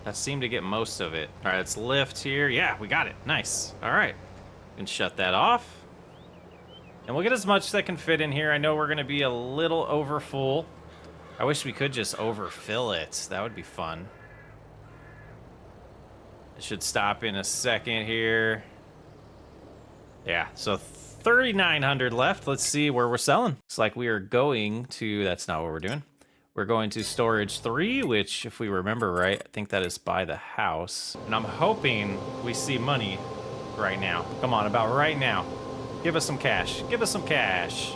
[SPEAKER 1] That seemed to get most of it. All right, let's lift here. Yeah, we got it. Nice. All right. We can shut that off. And we'll get as much that can fit in here. I know we're going to be a little over full. I wish we could just overfill it. That would be fun. It should stop in a second here. Yeah, so 3,900 left. Let's see where we're selling. Looks like we are going to, that's not what we're doing. We're going to storage 3, which if we remember right, I think that is by the house. And I'm hoping we see money right now. Come on, about right now. Give us some cash. Give us some cash.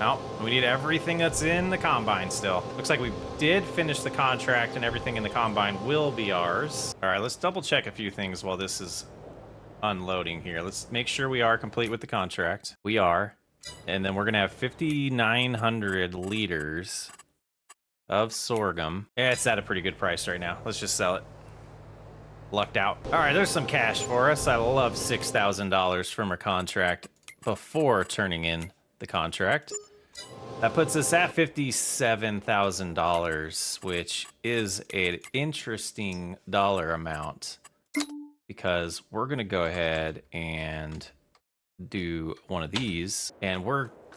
[SPEAKER 1] No, we need everything that's in the combine still. Looks like we did finish the contract and everything in the combine will be ours. All right, let's double check a few things while this is unloading here. Let's make sure we are complete with the contract. We are. And then we're gonna have 5,900 liters of sorghum. Yeah, it's at a pretty good price right now. Let's just sell it. Lucked out. All right, there's some cash for us. I love $6,000 from a contract before turning in the contract. That puts us at $57,000, which is an interesting dollar amount because we're gonna go ahead and do one of these, and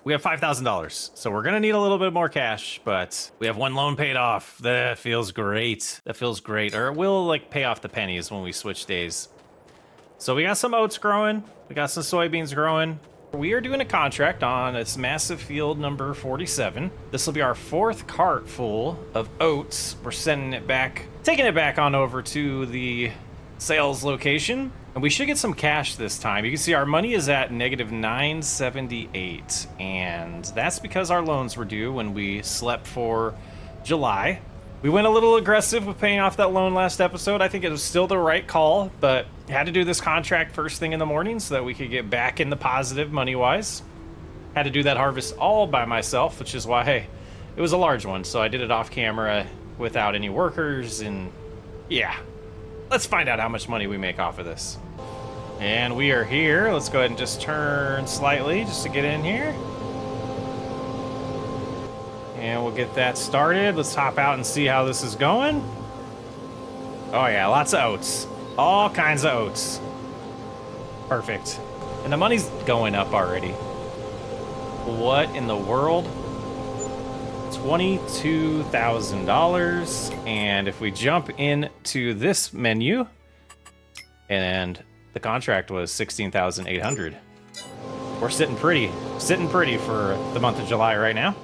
[SPEAKER 1] we have $5,000, so we're gonna need a little bit more cash, but we have one loan paid off. That feels great. That feels great. Or we'll like pay off the pennies when we switch days. So we got some oats growing. We got some soybeans growing. We are doing a contract on this massive field number 47. This will be our 4th cart full of oats. We're sending it back, taking it back on over to the sales location. And we should get some cash this time. You can see our money is at negative 978. And that's because our loans were due when we slept for July. We went a little aggressive with paying off that loan last episode. I think it was still the right call, but had to do this contract first thing in the morning so that we could get back in the positive money-wise. Had to do that harvest all by myself, which is why, hey, it was a large one, so I did it off camera without any workers, and yeah. Let's find out how much money we make off of this. And we are here. Let's go ahead and just turn slightly just to get in here. And we'll get that started. Let's hop out and see how this is going. Oh yeah, lots of oats. All kinds of oats. Perfect. And the money's going up already. What in the world? $22,000. And if we jump into this menu, and the contract was 16,800. We're sitting pretty for the month of July right now.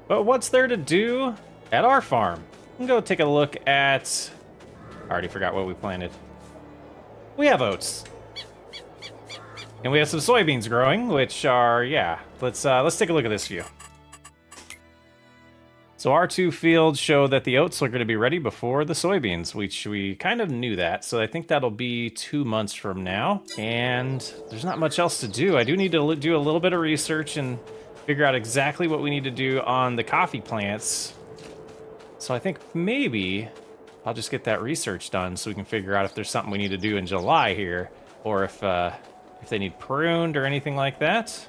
[SPEAKER 1] But what's there to do at our farm? We can go take a look at, I already forgot what we planted. We have oats. And we have some soybeans growing, which are, yeah, let's take a look at this view. So our 2 fields show that the oats are going to be ready before the soybeans, which we kind of knew that. So I think that'll be 2 months from now. And there's not much else to do. I do need to do a little bit of research and figure out exactly what we need to do on the coffee plants. So I think maybe I'll just get that research done so we can figure out if there's something we need to do in July here, or if they need pruned or anything like that.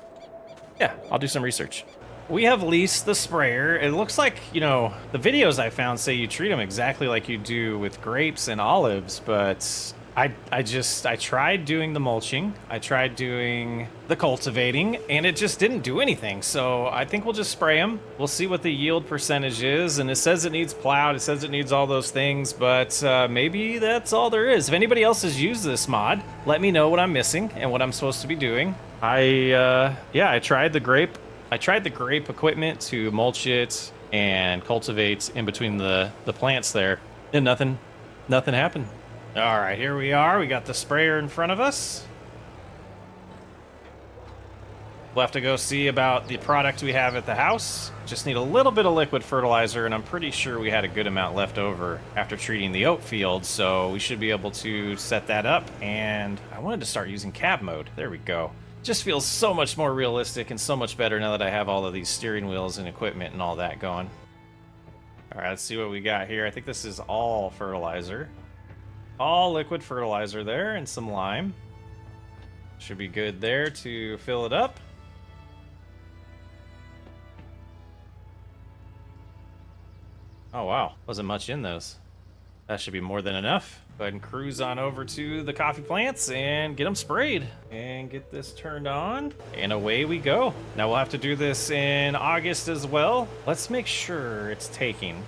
[SPEAKER 1] Yeah, I'll do some research. We have leased the sprayer. It looks like, you know, the videos I found say you treat them exactly like you do with grapes and olives, but I tried doing the mulching, I tried doing the cultivating, and it just didn't do anything. So I think we'll just spray them. We'll see what the yield percentage is, and it says it needs plowed, it says it needs all those things, but maybe that's all there is. If anybody else has used this mod, let me know what I'm missing and what I'm supposed to be doing. I tried the grape. I tried the grape equipment to mulch it and cultivate in between the plants there, and nothing happened. All right, here we are. We got the sprayer in front of us. We'll have to go see about the product we have at the house. Just need a little bit of liquid fertilizer, and I'm pretty sure we had a good amount left over after treating the oat field, so we should be able to set that up. And I wanted to start using cab mode. There we go. Just feels so much more realistic and so much better now that I have all of these steering wheels and equipment and all that going. All right, let's see what we got here. I think this is all fertilizer. All liquid fertilizer there, and some lime. Should be good there to fill it up. Oh, wow. Wasn't much in those. That should be more than enough. Go ahead and cruise on over to the coffee plants and get them sprayed. And get this turned on. And away we go. Now we'll have to do this in August as well. Let's make sure it's taking.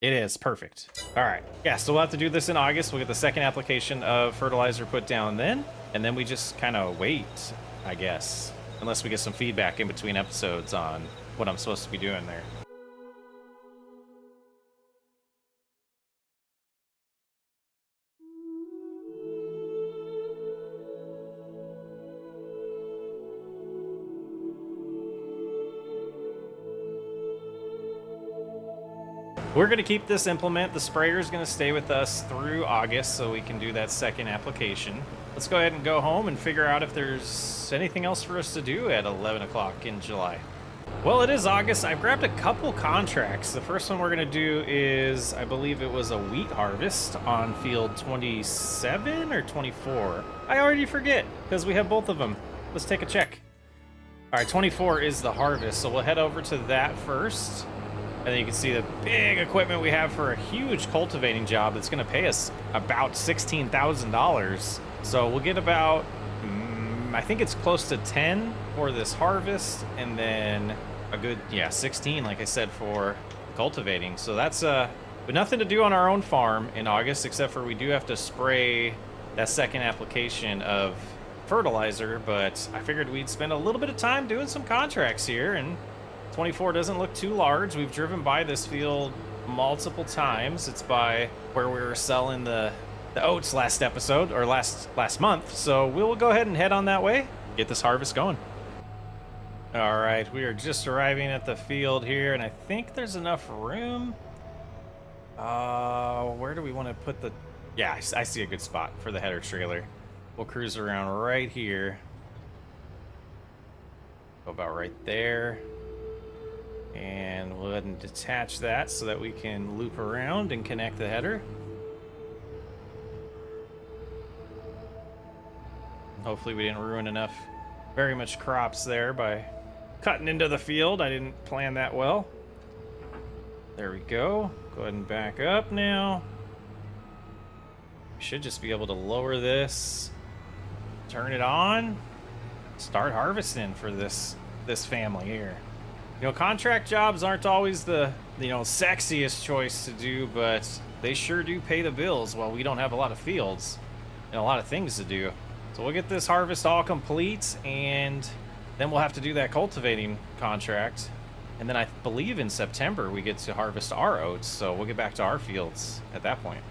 [SPEAKER 1] It is. Perfect. All right. Yeah, so we'll have to do this in August. We'll get the second application of fertilizer put down then. And then we just kind of wait, I guess. Unless we get some feedback in between episodes on what I'm supposed to be doing there. We're going to keep this implement. The sprayer is going to stay with us through August so we can do that second application. Let's go ahead and go home and figure out if there's anything else for us to do at 11 o'clock in July. Well, it is August. I've grabbed a couple contracts. The first one we're going to do is, I believe it was a wheat harvest on field 27 or 24. I already forget because we have both of them. Let's take a check. All right, 24 is the harvest, so we'll head over to that first. And then you can see the big equipment we have for a huge cultivating job that's going to pay us about $16,000. So we'll get about, I think it's close to 10 for this harvest, and then a good, 16, like I said, for cultivating. So that's but nothing to do on our own farm in August, except for we do have to spray that second application of fertilizer. But I figured we'd spend a little bit of time doing some contracts here, and 24 doesn't look too large. We've driven by this field multiple times. It's by where we were selling the oats last episode, or last month. So we'll go ahead and head on that way, get this harvest going. All right, we are just arriving at the field here, and I think there's enough room. Where do we want to put the... Yeah, I see a good spot for the header trailer. We'll cruise around right here. Go about right there. And we'll go ahead and detach that so that we can loop around and connect the header. Hopefully we didn't ruin very much crops there by cutting into the field. I didn't plan that well. There we go. Go ahead and back up now. We should just be able to lower this, turn it on, start harvesting for this family here. You know, contract jobs aren't always the, sexiest choice to do, but they sure do pay the bills while we don't have a lot of fields and a lot of things to do. So we'll get this harvest all complete, and then we'll have to do that cultivating contract. And then I believe in September we get to harvest our oats, so we'll get back to our fields at that point.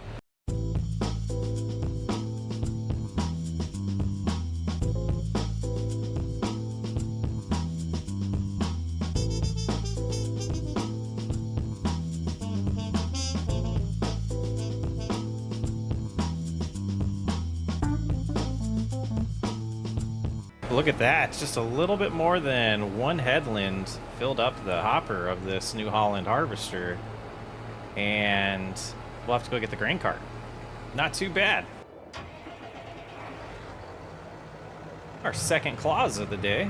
[SPEAKER 1] Look at that, it's just a little bit more than one headland filled up the hopper of this New Holland harvester. And we'll have to go get the grain cart. Not too bad. Our second clause of the day.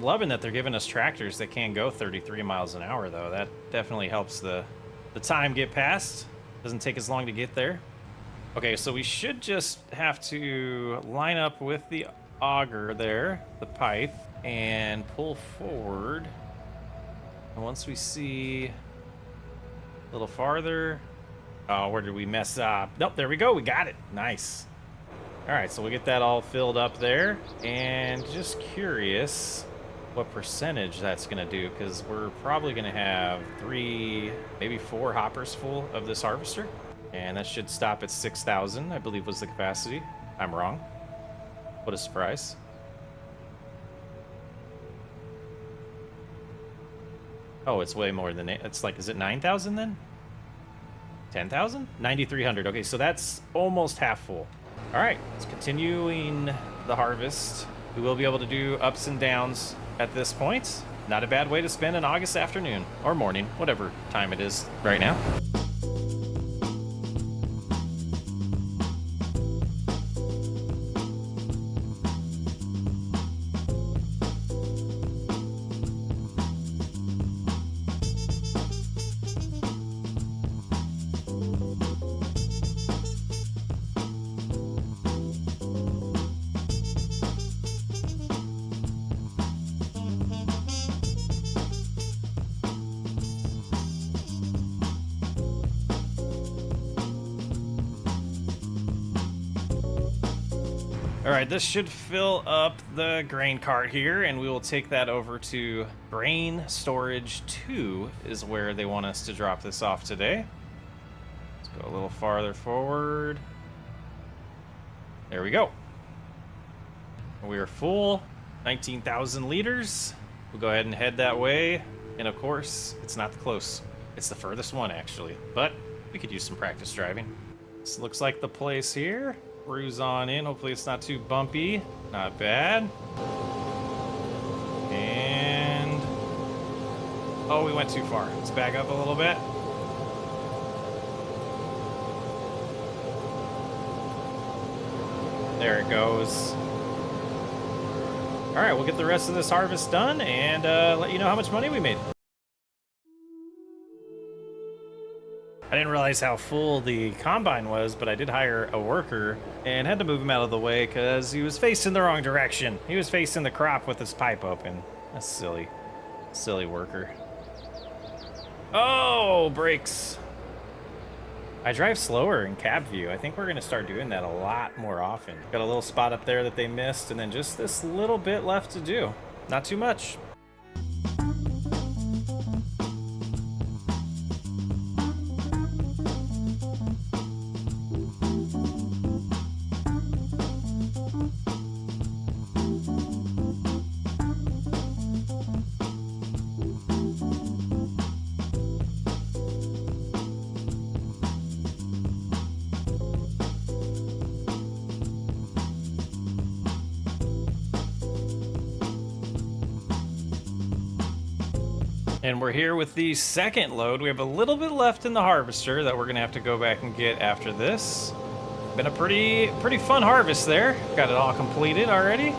[SPEAKER 1] Loving that they're giving us tractors that can go 33 miles an hour, though. That definitely helps the time get past. Doesn't take as long to get there. Okay, so we should just have to line up with the auger there, the pipe, and pull forward. And once we see a little farther... Oh, where did we mess up? Nope, there we go. We got it. Nice. All right, so we'll get that all filled up there. And just curious what percentage that's going to do, because we're probably going to have 3, maybe 4 hoppers full of this harvester. And that should stop at 6,000, I believe was the capacity. I'm wrong. What a surprise. Oh, it's way more than it. It's like, is it 9,000 then? 10,000? 9,300. Okay, so that's almost half full. All right, it's continuing the harvest. We will be able to do ups and downs at this point. Not a bad way to spend an August afternoon or morning, whatever time it is right now. All right, this should fill up the grain cart here, and we will take that over to grain storage 2 is where they want us to drop this off today. Let's go a little farther forward. There we go. We are full, 19,000 liters. We'll go ahead and head that way. And of course, it's not close. It's the furthest one, actually. But we could use some practice driving. This looks like the place here. Cruise on in. Hopefully it's not too bumpy. Not bad. And... oh, we went too far. Let's back up a little bit. There it goes. All right, we'll get the rest of this harvest done and let you know how much money we made. I didn't realize how full the combine was, but I did hire a worker and had to move him out of the way because he was facing the wrong direction. He was facing the crop with his pipe open. That's silly. Silly worker. Oh, brakes. I drive slower in cab view. I think we're going to start doing that a lot more often. Got a little spot up there that they missed, and then just this little bit left to do. Not too much. And we're here with the second load. We have a little bit left in the harvester that we're gonna have to go back and get after this. Been a pretty fun harvest there. Got it all completed already.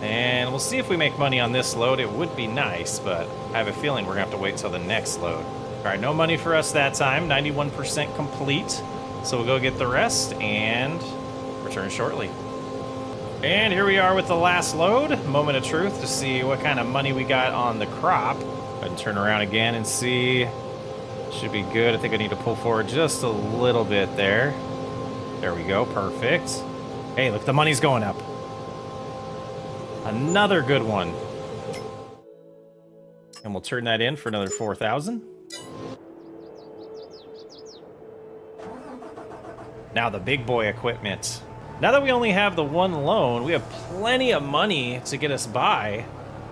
[SPEAKER 1] And we'll see if we make money on this load. It would be nice, but I have a feeling we're gonna have to wait till the next load. All right, no money for us that time. 91% complete. So we'll go get the rest and return shortly. And here we are with the last load. Moment of truth to see what kind of money we got on the crop. Go ahead and turn around again and see. Should be good. I think I need to pull forward just a little bit there. There we go. Perfect. Hey, look, the money's going up. Another good one. And we'll turn that in for another 4,000. Now the big boy equipment. Now that we only have the one loan, we have plenty of money to get us by.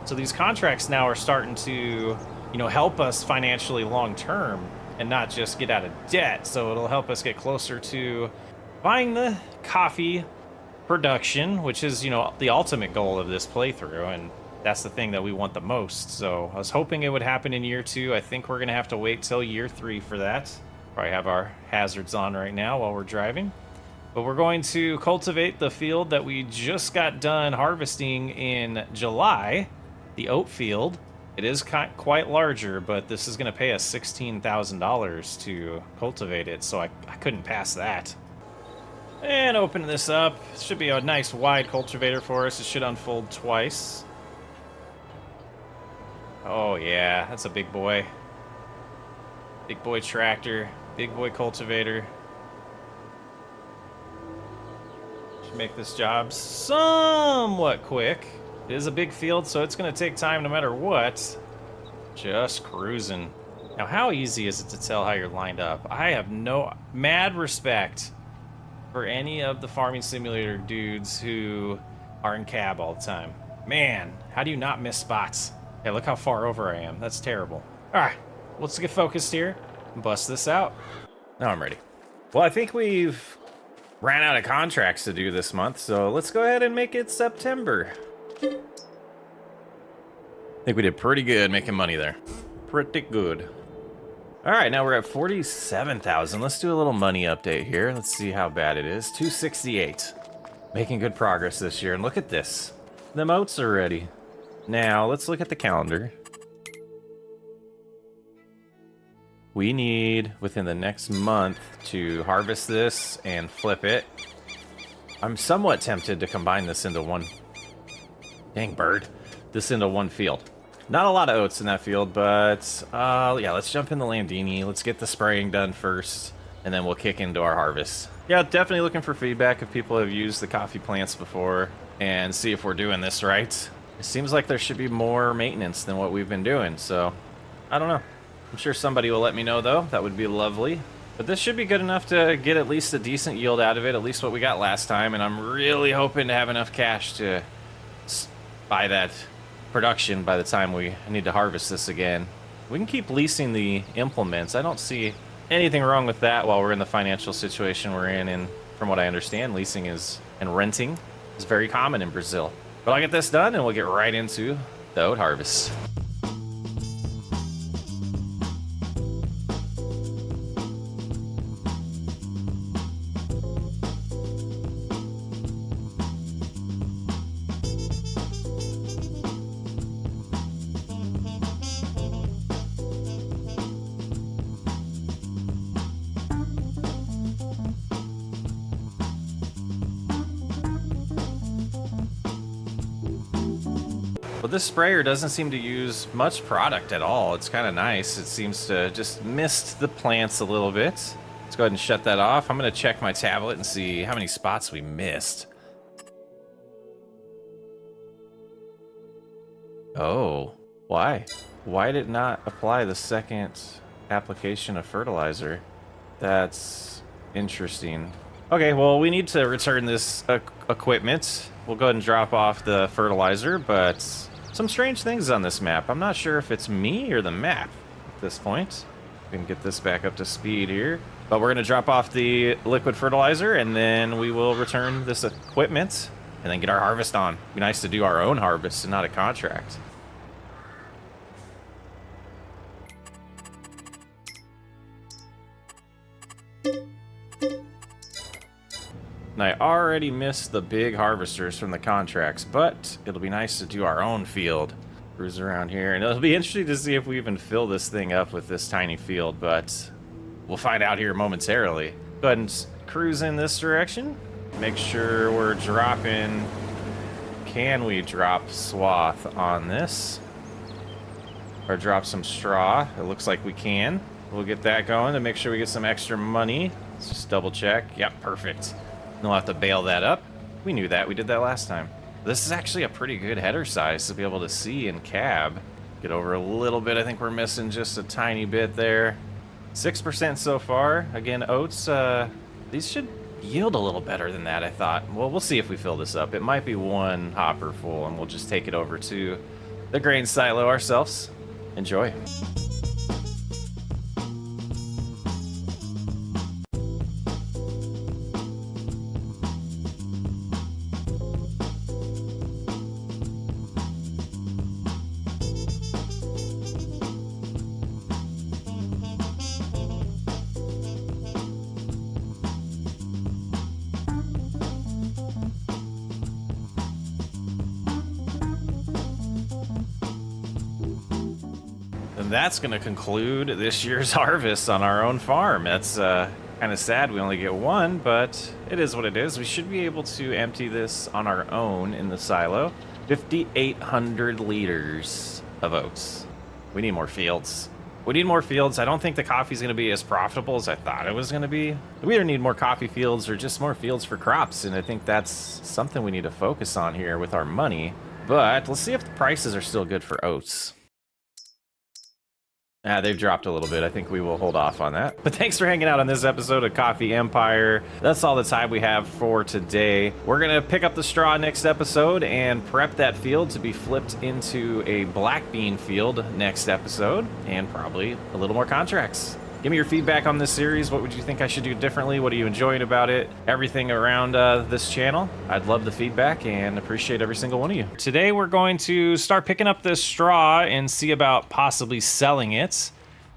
[SPEAKER 1] So these contracts now are starting to, help us financially long term and not just get out of debt. So it'll help us get closer to buying the coffee production, which is, the ultimate goal of this playthrough. And that's the thing that we want the most. So I was hoping it would happen in year 2. I think we're going to have to wait till year 3 for that. Probably have our hazards on right now while we're driving. But we're going to cultivate the field that we just got done harvesting in July, the oat field. It is quite larger, but this is going to pay us $16,000 to cultivate it, so I couldn't pass that. And open this up. It should be a nice wide cultivator for us. It should unfold twice. Oh yeah, that's a big boy. Big boy tractor, big boy cultivator. Make this job somewhat quick. It is a big field, so it's going to take time no matter what. Just cruising. Now, how easy is it to tell how you're lined up? I have no mad respect for any of the farming simulator dudes who are in cab all the time. Man, how do you not miss spots? Hey, look how far over I am. That's terrible. All right, let's get focused here and bust this out. Now I'm ready. Well, I think we've ran out of contracts to do this month, so let's go ahead and make it September. I think we did pretty good making money there. Pretty good. All right, now we're at 47,000. Let's do a little money update here. Let's see how bad it is. 268. Making good progress this year, and look at this. Them oats are ready. Now, let's look at the calendar. We need, within the next month, to harvest this and flip it. I'm somewhat tempted to combine this into one... Dang bird. This into one field. Not a lot of oats in that field, but... yeah, let's jump in the Landini. Let's get the spraying done first. and then we'll kick into our harvest. Yeah, definitely looking for feedback if people have used the coffee plants before and see if we're doing this right. It seems like there should be more maintenance than what we've been doing, so I don't know. I'm sure somebody will let me know though. That would be lovely. But this should be good enough to get at least a decent yield out of it, at least what we got last time, and I'm really hoping to have enough cash to buy that production by the time we need to harvest this again. We can keep leasing the implements. I don't see anything wrong with that while we're in the financial situation we're in, and from what I understand, leasing and renting is very common in Brazil. But I'll get this done and we'll get right into the oat harvest. Well, this sprayer doesn't seem to use much product at all. It's kind of nice. It seems to just mist the plants a little bit. Let's go ahead and shut that off. I'm going to check my tablet and see how many spots we missed. Oh, why? Why did it not apply the second application of fertilizer? That's interesting. Okay, well, we need to return this equipment. We'll go ahead and drop off the fertilizer, but some strange things on this map. I'm not sure if it's me or the map at this point. We can get this back up to speed here. But we're going to drop off the liquid fertilizer, and then we will return this equipment and then get our harvest on. It'd be nice to do our own harvest and not a contract. And I already missed the big harvesters from the contracts, but it'll be nice to do our own field. Cruise around here, and it'll be interesting to see if we even fill this thing up with this tiny field, but we'll find out here momentarily. Go ahead and cruise in this direction. Make sure we're dropping... Can we drop swath on this? Or drop some straw? It looks like we can. We'll get that going to make sure we get some extra money. Let's just double check. Yep, perfect. We'll have to bale that up. We knew that. We did that last time. This is actually a pretty good header size to be able to see in cab. Get over a little bit. I think we're missing just a tiny bit there. 6% so far. Again, oats, these should yield a little better than that, I thought. Well, we'll see if we fill this up. It might be one hopper full, and we'll just take it over to the grain silo ourselves. Enjoy. And that's going to conclude this year's harvest on our own farm. That's kind of sad we only get one, but it is what it is. We should be able to empty this on our own in the silo. 5,800 liters of oats. We need more fields. We need more fields. I don't think the coffee's going to be as profitable as I thought it was going to be. We either need more coffee fields or just more fields for crops, and I think that's something we need to focus on here with our money. But let's see if the prices are still good for oats. They've dropped a little bit. I think we will hold off on that. But thanks for hanging out on this episode of Coffee Empire. That's all the time we have for today. We're going to pick up the straw next episode and prep that field to be flipped into a black bean field next episode, and probably a little more contracts. Give me your feedback on this series. What would you think I should do differently? What are you enjoying about it? Everything around this channel. I'd love the feedback and appreciate every single one of you. Today we're going to start picking up this straw and see about possibly selling it.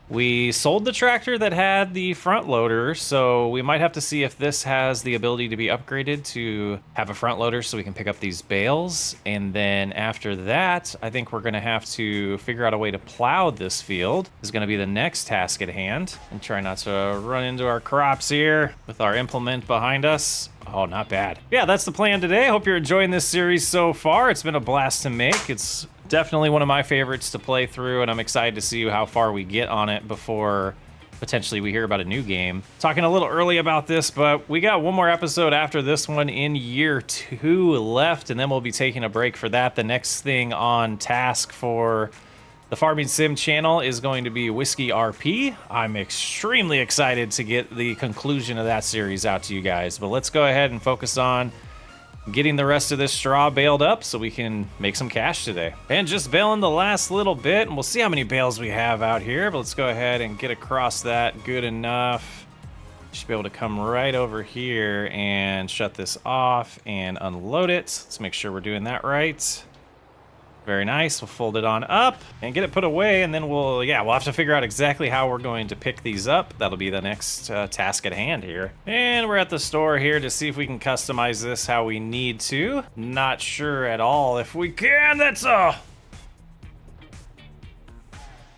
[SPEAKER 1] We sold the tractor that had the front loader, so we might have to see if this has the ability to be upgraded to have a front loader so we can pick up these bales. And then after that, I think we're gonna have to figure out a way to plow this field. This is gonna be the next task at hand. And try not to run into our crops here with our implement behind us. Oh, not bad. Yeah, that's the plan today. Hope you're enjoying this series so far. It's been a blast to make. It's definitely one of my favorites to play through, and I'm excited to see how far we get on it before potentially we hear about a new game. Talking a little early about this, but we got one more episode after this one in year 2 left, and then we'll be taking a break for that. The next thing on task for the Farming Sim channel is going to be Whiskey RP. I'm extremely excited to get the conclusion of that series out to you guys, but let's go ahead and focus on getting the rest of this straw baled up so we can make some cash today. And just baling the last little bit, and we'll see how many bales we have out here, but let's go ahead and get across that good enough. Should be able to come right over here and shut this off and unload it. Let's make sure we're doing that right. Very nice. We'll fold it on up and get it put away, and then we'll have to figure out exactly how we're going to pick these up. That'll be the next task at hand here. And we're at the store here to see if we can customize this how we need to. Not sure at all if we can. That's all.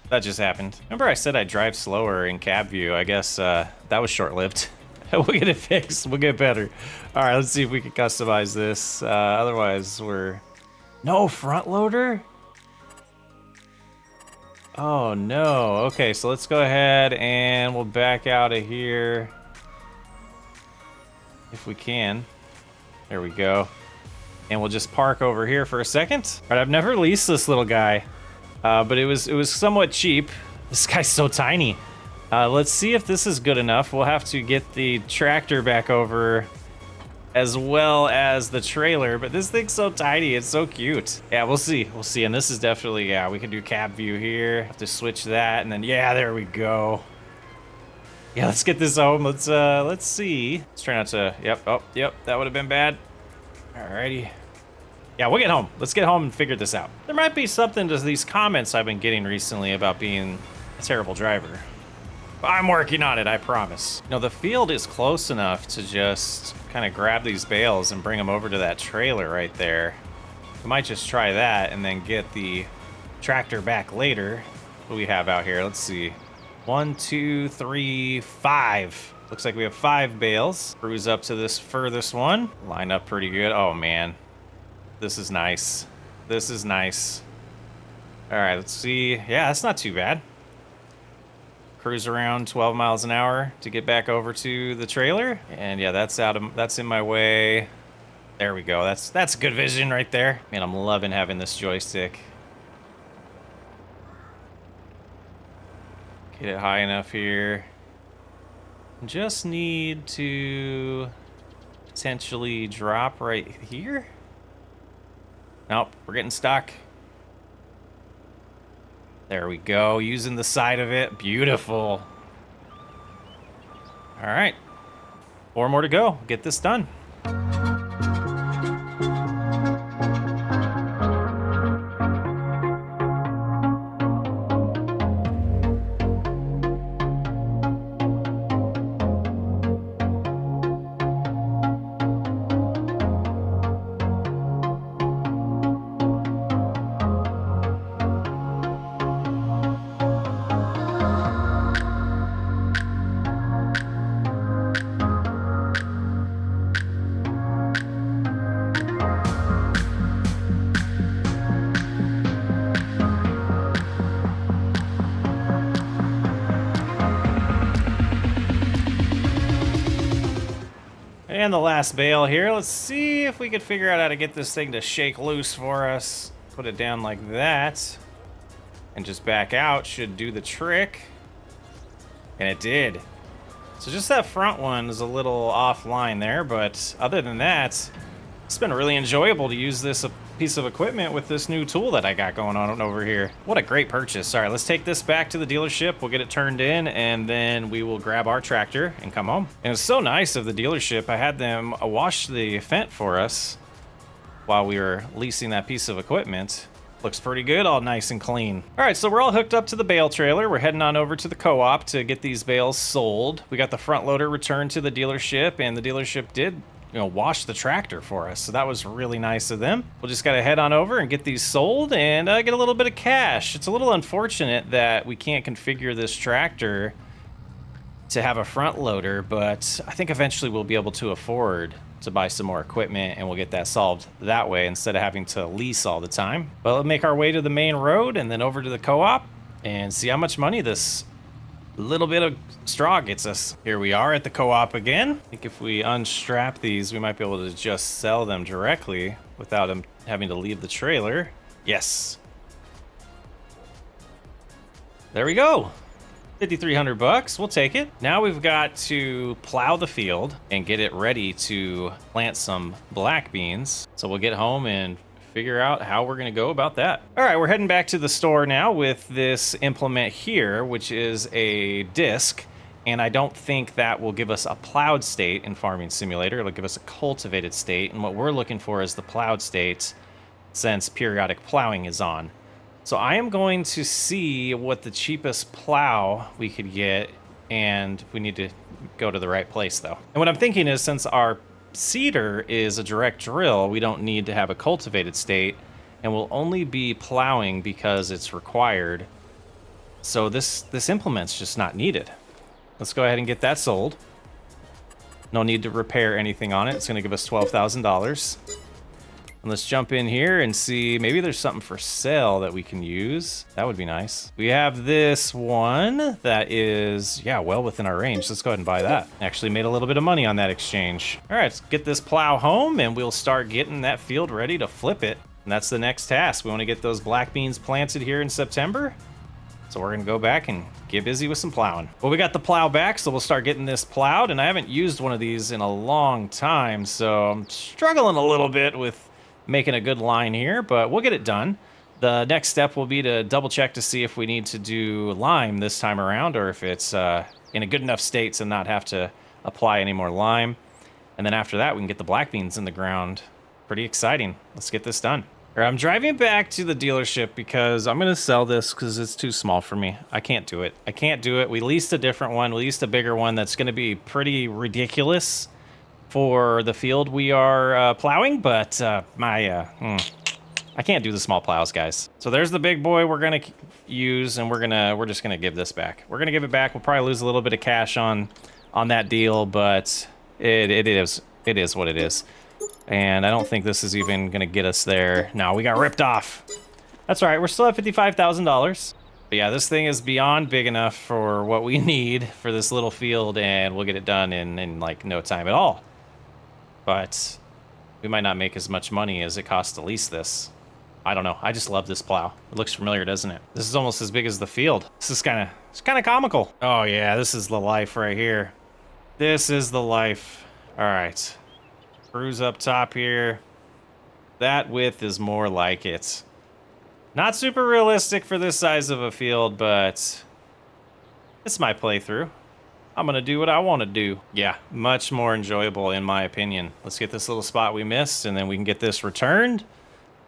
[SPEAKER 1] That just happened. Remember I said I'd drive slower in cab view. I guess that was short-lived. We'll get it fixed. We'll get better. All right, let's see if we can customize this. Otherwise, we're... No front loader? Oh no. Okay, so let's go ahead and we'll back out of here if we can. There we go. And we'll just park over here for a second. All right, I've never leased this little guy, but it was somewhat cheap. This guy's so tiny. Let's see if this is good enough. We'll have to get the tractor back over as well as the trailer, but this thing's so tiny, it's so cute. Yeah, we'll see, and this is definitely, we can do cab view here. Have to switch that, and then, there we go. Yeah, let's get this home. Let's see. Let's try not to, yep, that would have been bad. Alrighty. Yeah, we'll get home. Let's get home and figure this out. There might be something to these comments I've been getting recently about being a terrible driver. I'm working on it, I promise. You know, the field is close enough to just kind of grab these bales and bring them over to that trailer right there. We might just try that and then get the tractor back later. What do we have out here? Let's see. 1, 2, 3, 5. Looks like we have 5 bales. Cruise up to this furthest one. Line up pretty good. Oh, man. This is nice. This is nice. All right, let's see. Yeah, that's not too bad. Cruise around 12 miles an hour to get back over to the trailer, and yeah, that's in my way. There we go. That's good vision right there. Man, I'm loving having this joystick. Get it high enough here. Just need to potentially drop right here. Nope, we're getting stuck. There we go, using the side of it. Beautiful. All right, 4 more to go. Get this done. And the last bale here. Let's see if we could figure out how to get this thing to shake loose for us. Put it down like that. And just back out should do the trick. And it did. So just that front one is a little offline there, but other than that, it's been really enjoyable to use this piece of equipment with this new tool that I got going on over here. What a great purchase. All right, let's take this back to the dealership. We'll get it turned in, and then we will grab our tractor and come home. And it's so nice of the dealership. I had them wash the Fendt for us while we were leasing that piece of equipment. Looks pretty good, all nice and clean. All right, so we're all hooked up to the bale trailer. We're heading on over to the co-op to get these bales sold. We got the front loader returned to the dealership, and the dealership did wash the tractor for us, so that was really nice of them. We'll just gotta head on over and get these sold and get a little bit of cash. It's a little unfortunate that we can't configure this tractor to have a front loader, but I think eventually we'll be able to afford to buy some more equipment, and we'll get that solved that way instead of having to lease all the time. But we'll make our way to the main road and then over to the co-op and see how much money this A little bit of straw gets us. Here we are at the co-op again. I think if we unstrap these, we might be able to just sell them directly without them having to leave the trailer. Yes. There we go. 5,300 bucks, we'll take it. Now we've got to plow the field and get it ready to plant some black beans. So we'll get home and figure out how we're gonna go about that. All right, we're heading back to the store now with this implement here, which is a disc. And I don't think that will give us a plowed state in Farming Simulator. It'll give us a cultivated state. And what we're looking for is the plowed state since periodic plowing is on. So I am going to see what the cheapest plow we could get, and we need to go to the right place though. And what I'm thinking is, since our seeder is a direct drill, we don't need to have a cultivated state, and we'll only be plowing because it's required. So this implement's just not needed. Let's go ahead and get that sold. No need to repair anything on it. It's gonna give us $12,000. And let's jump in here and see, maybe there's something for sale that we can use. That would be nice. We have this one that is, yeah, well within our range. Let's go ahead and buy that. Actually made a little bit of money on that exchange. All right, let's get this plow home and we'll start getting that field ready to flip it. And that's the next task. We want to get those black beans planted here in September. So we're gonna go back and get busy with some plowing. Well, we got the plow back, so we'll start getting this plowed. And I haven't used one of these in a long time, so I'm struggling a little bit with making a good line here, but we'll get it done. The next step will be to double check to see if we need to do lime this time around, or if it's in a good enough state to not have to apply any more lime. And then after that, we can get the black beans in the ground. Pretty exciting. Let's get this done. All right, I'm driving back to the dealership because I'm gonna sell this because it's too small for me. I can't do it. I can't do it. We leased a different one. We leased a bigger one that's gonna be pretty ridiculous for the field we are plowing, but I can't do the small plows, guys. So there's the big boy we're gonna use, and we're just gonna give this back. We're gonna give it back. We'll probably lose a little bit of cash on that deal, but it is what it is. And I don't think this is even gonna get us there. No, we got ripped off. That's all right. We're still at $55,000. But yeah, this thing is beyond big enough for what we need for this little field, and we'll get it done in like no time at all. But we might not make as much money as it costs to lease this. I don't know. I just love this plow. It looks familiar, doesn't it? This is almost as big as the field. This is kind of comical. Oh yeah, this is the life right here. This is the life. All right. Cruise up top here. That width is more like it. Not super realistic for this size of a field, but it's my playthrough. I'm gonna do what I want to do. Yeah, much more enjoyable in my opinion. Let's get this little spot we missed, and then we can get this returned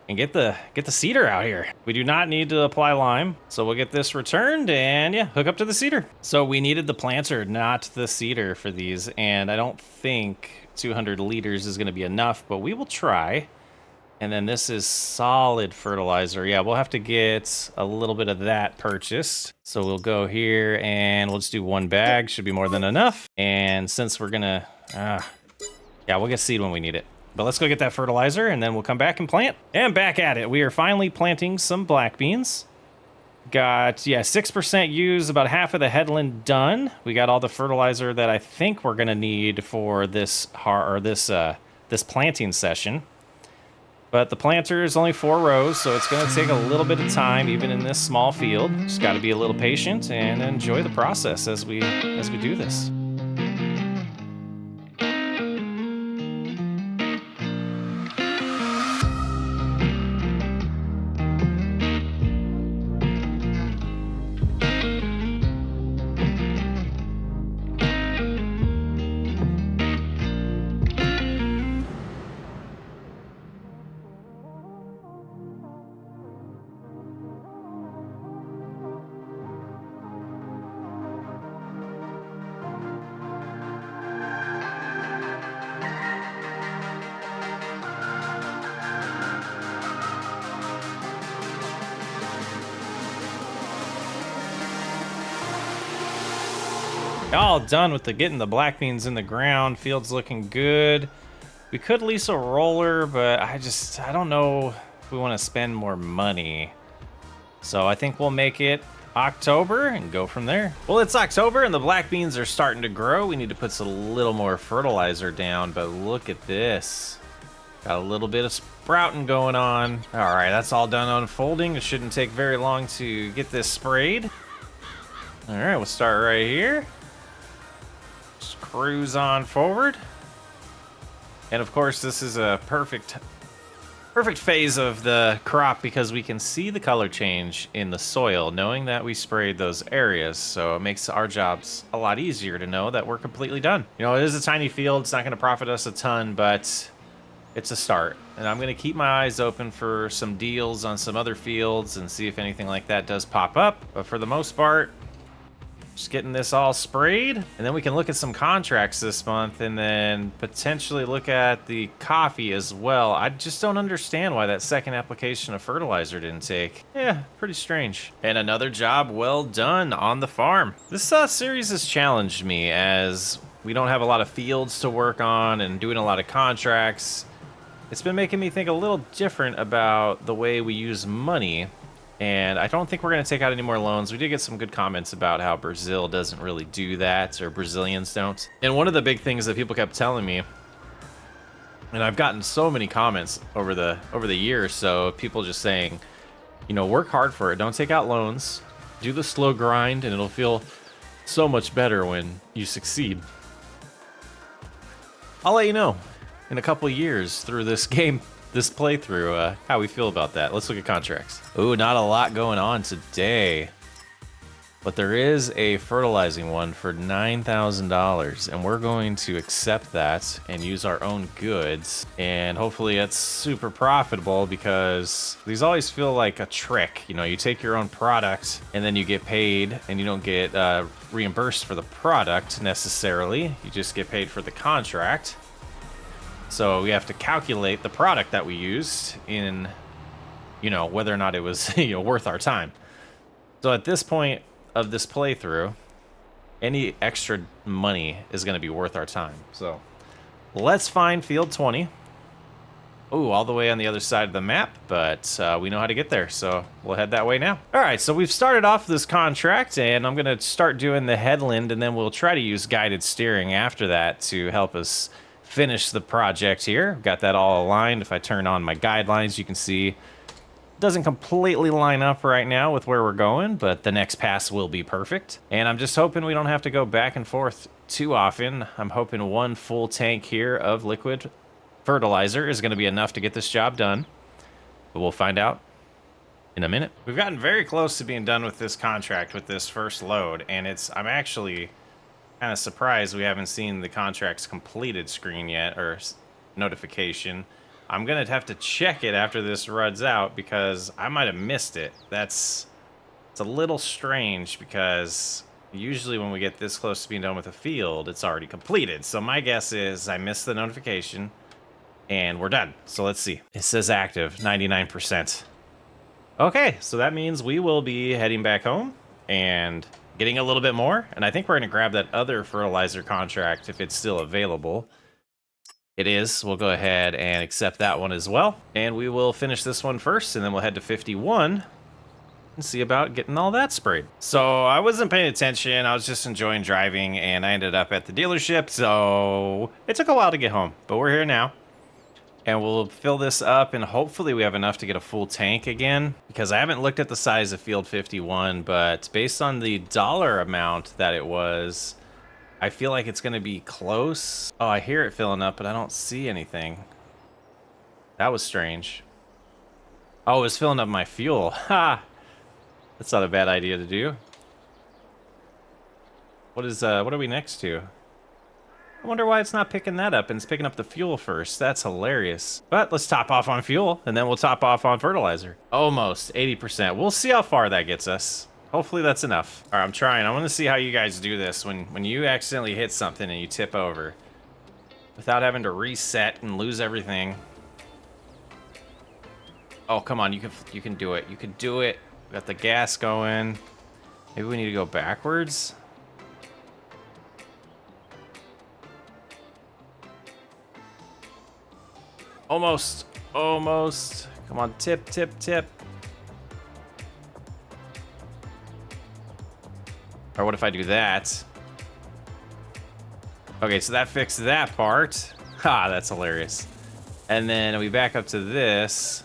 [SPEAKER 1] and get the seeder out here. We do not need to apply lime, so we'll get this returned and yeah, hook up to the seeder. So we needed the planter, not the seeder for these, and I don't think 200 liters is gonna be enough, but we will try. And then this is solid fertilizer. Yeah, we'll have to get a little bit of that purchased. So we'll go here and we'll just do one bag. Should be more than enough. And since we're gonna, yeah, we'll get seed when we need it. But let's go get that fertilizer and then we'll come back and plant. And back at it. We are finally planting some black beans. Got, yeah, 6% used, about half of the headland done. We got all the fertilizer that I think we're gonna need for this this planting session. But the planter is only 4 rows, so it's going to take a little bit of time, even in this small field. Just got to be a little patient and enjoy the process as we do this. All done with getting the black beans in the ground. Field's looking good. We could lease a roller, but I don't know if we want to spend more money. So I think we'll make it October and go from there. Well, it's October and the black beans are starting to grow. We need to put a little more fertilizer down, but look at this. Got a little bit of sprouting going on. All right, that's all done unfolding. It shouldn't take very long to get this sprayed. All right, we'll start right here. Just cruise on forward. And of course, this is a perfect phase of the crop because we can see the color change in the soil, knowing that we sprayed those areas. So it makes our jobs a lot easier to know that we're completely done. You know, it is a tiny field. It's not going to profit us a ton, but it's a start. And I'm going to keep my eyes open for some deals on some other fields and see if anything like that does pop up. But for the most part, just getting this all sprayed, and then we can look at some contracts this month and then potentially look at the coffee as well. I just don't understand why that second application of fertilizer didn't take. Yeah, pretty strange. And another job well done on the farm. This series has challenged me as we don't have a lot of fields to work on and doing a lot of contracts. It's been making me think a little different about the way we use money. And I don't think we're going to take out any more loans. We did get some good comments about how Brazil doesn't really do that, or Brazilians don't. And one of the big things that people kept telling me, and I've gotten so many comments over the years, so people just saying, you know, work hard for it. Don't take out loans. Do the slow grind, and it'll feel so much better when you succeed. I'll let you know in a couple years through this game. This playthrough, how we feel about that. Let's look at contracts. Ooh, not a lot going on today. But there is a fertilizing one for $9,000, and we're going to accept that and use our own goods. And hopefully it's super profitable because these always feel like a trick. You know, you take your own product and then you get paid and you don't get reimbursed for the product necessarily. You just get paid for the contract. So we have to calculate the product that we used in, you know, whether or not it was, you know, worth our time. So at this point of this playthrough, any extra money is going to be worth our time. So let's find field 20. Ooh, all the way on the other side of the map, but we know how to get there, so we'll head that way now. All right, so we've started off this contract, and I'm going to start doing the headland, and then we'll try to use guided steering after that to help us finish the project here. Got that all aligned. If I turn on my guidelines, you can see it doesn't completely line up right now with where we're going, but the next pass will be perfect. And I'm just hoping we don't have to go back and forth too often. I'm hoping one full tank here of liquid fertilizer is going to be enough to get this job done, but we'll find out in a minute. We've gotten very close to being done with this contract with this first load, and I'm actually kind of surprised we haven't seen the contracts completed screen yet, or notification. I'm gonna have to check it after this runs out because I might have missed it. It's a little strange because usually when we get this close to being done with a field, it's already completed. So my guess is I missed the notification and we're done. So let's see. It says active, 99%. Okay, so that means we will be heading back home and getting a little bit more, and I think we're going to grab that other fertilizer contract if it's still available. It is. We'll go ahead and accept that one as well, and we will finish this one first, and then we'll head to 51 and see about getting all that sprayed. So I wasn't paying attention. I was just enjoying driving, and I ended up at the dealership, so it took a while to get home, but we're here now. And we'll fill this up, and hopefully we have enough to get a full tank again, because I haven't looked at the size of field 51, but based on the dollar amount that it was, I feel like it's going to be close. Oh, I hear it filling up, but I don't see anything. That was strange. Oh, it was filling up my fuel. Ha! That's not a bad idea to do. What are we next to? I wonder why it's not picking that up and it's picking up the fuel first. That's hilarious. But let's top off on fuel and then we'll top off on fertilizer. Almost 80%. We'll see how far that gets us. Hopefully that's enough. All right, I'm trying. I want to see how you guys do this when you accidentally hit something and you tip over without having to reset and lose everything. Oh, come on. You can do it. You can do it. We got the gas going. Maybe we need to go backwards. Almost. Almost. Come on, tip, tip, tip. Or what if I do that? Okay, so that fixed that part. Ha, that's hilarious. And then we back up to this.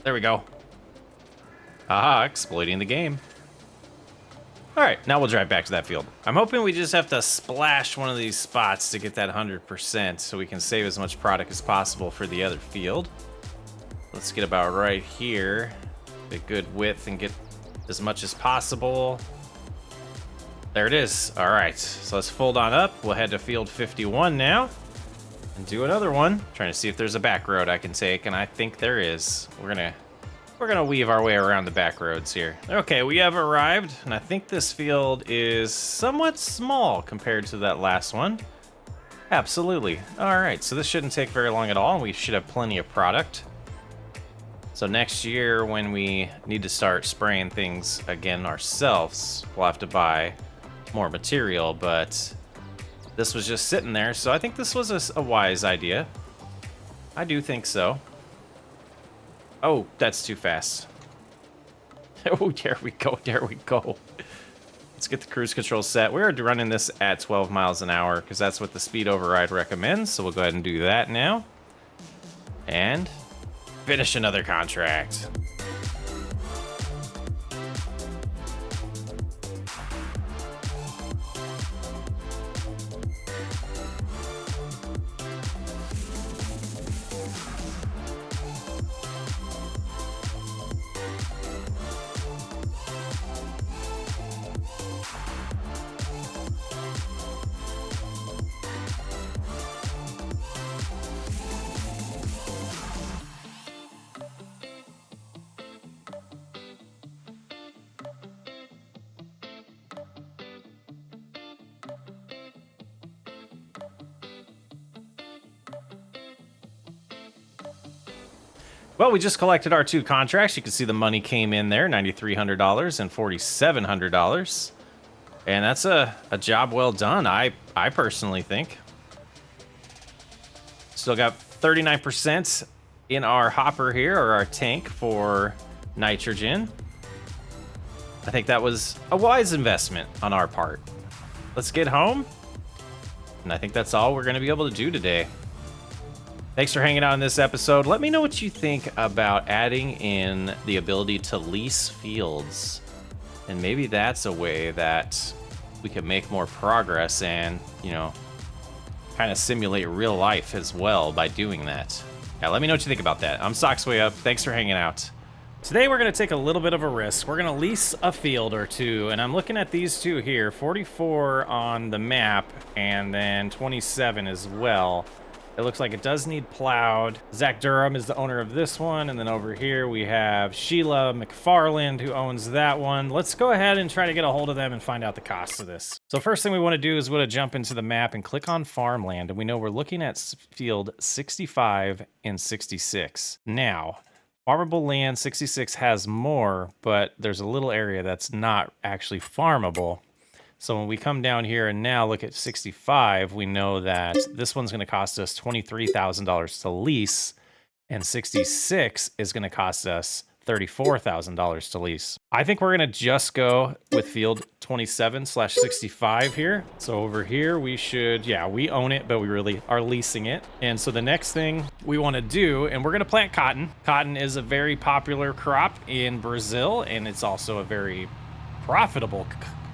[SPEAKER 1] There we go. Aha, exploiting the game. All right, now we'll drive back to that field. I'm hoping we just have to splash one of these spots to get that 100% so we can save as much product as possible for the other field. Let's get about right here. A good width and get as much as possible. There it is. All right, so let's fold on up. We'll head to field 51 now and do another one. Trying to see if there's a back road I can take, and I think there is. We're gonna weave our way around the back roads here. Okay, we have arrived, and I think this field is somewhat small compared to that last one. Absolutely. All right, so this shouldn't take very long at all, and we should have plenty of product. So next year, when we need to start spraying things again ourselves, we'll have to buy more material, but this was just sitting there, so I think this was a wise idea. I do think so. Oh, that's too fast. Oh, there we go, there we go. Let's get the cruise control set. We're running this at 12 miles an hour because that's what the speed override recommends, so we'll go ahead and do that now. And finish another contract. Well, we just collected our 2 contracts. You can see the money came in there, $9,300 and $4,700. And that's a job well done, I personally think. Still got 39% in our hopper here, or our tank for nitrogen. I think that was a wise investment on our part. Let's get home. And I think that's all we're going to be able to do today. Thanks for hanging out in this episode. Let me know what you think about adding in the ability to lease fields. And maybe that's a way that we can make more progress and, you know, kind of simulate real life as well by doing that. Yeah, let me know what you think about that. I'm Socksway Up. Thanks for hanging out. Today we're going to take a little bit of a risk. We're going to lease a field or two, and I'm looking at these two here, 44 on the map and then 27 as well. It looks like it does need plowed. Zach Durham is the owner of this one. And then over here we have Sheila McFarland who owns that one. Let's go ahead and try to get a hold of them and find out the cost of this. So first thing we want to do is we're going to jump into the map and click on farmland. And we know we're looking at field 65 and 66. Now, farmable land 66 has more, but there's a little area that's not actually farmable. So when we come down here and now look at 65, we know that this one's going to cost us $23,000 to lease, and 66 is going to cost us $34,000 to lease. I think we're going to just go with field 27/65 here. So over here we should, yeah, we own it, but we really are leasing it. And so the next thing we want to do, and we're going to plant cotton. Cotton is a very popular crop in Brazil, and it's also a very profitable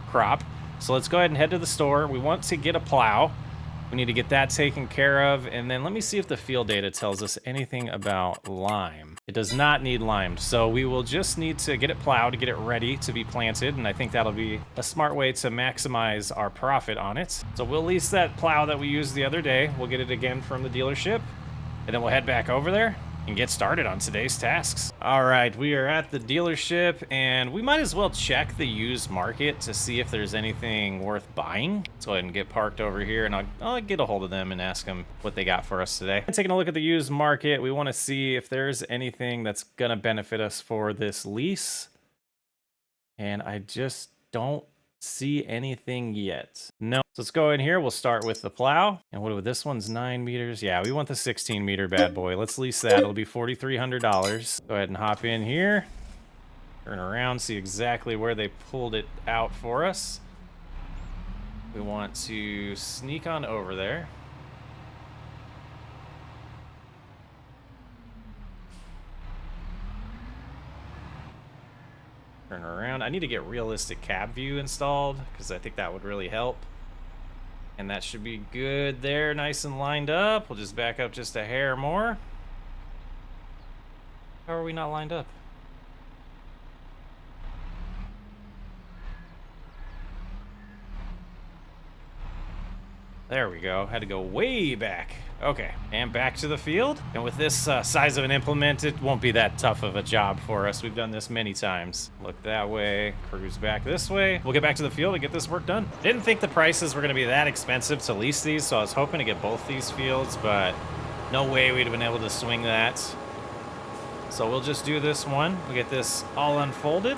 [SPEAKER 1] crop. So let's go ahead and head to the store. We want to get a plow. We need to get that taken care of. And then let me see if the field data tells us anything about lime. It does not need lime. So we will just need to get it plowed to get it ready to be planted. And I think that'll be a smart way to maximize our profit on it. So we'll lease that plow that we used the other day. We'll get it again from the dealership. And then we'll head back over there and get started on today's tasks. All right, we are at the dealership, and we might as well check the used market to see if there's anything worth buying. Let's go ahead and get parked over here, and I'll get a hold of them and ask them what they got for us today. Taking a look at the used market, we want to see if there's anything that's gonna benefit us for this lease, and I just don't see anything yet. No. So let's go in here. We'll start with the plow. And what, this one's 9 meters. Yeah, we want the 16 meter bad boy. Let's lease that. It'll be $4,300. Go ahead and hop in here. Turn around, see exactly where they pulled it out for us. We want to sneak on over there. Turn around. I need to get realistic cab view installed because I think that would really help. And that should be good there, nice and lined up. We'll just back up just a hair more. How are we not lined up? There we go. Had to go way back. Okay, and back to the field. And with this size of an implement, it won't be that tough of a job for us. We've done this many times. Look that way, cruise back this way. We'll get back to the field and get this work done. Didn't think the prices were gonna be that expensive to lease these, so I was hoping to get both these fields, but no way we'd have been able to swing that. So we'll just do this one. We'll get this all unfolded.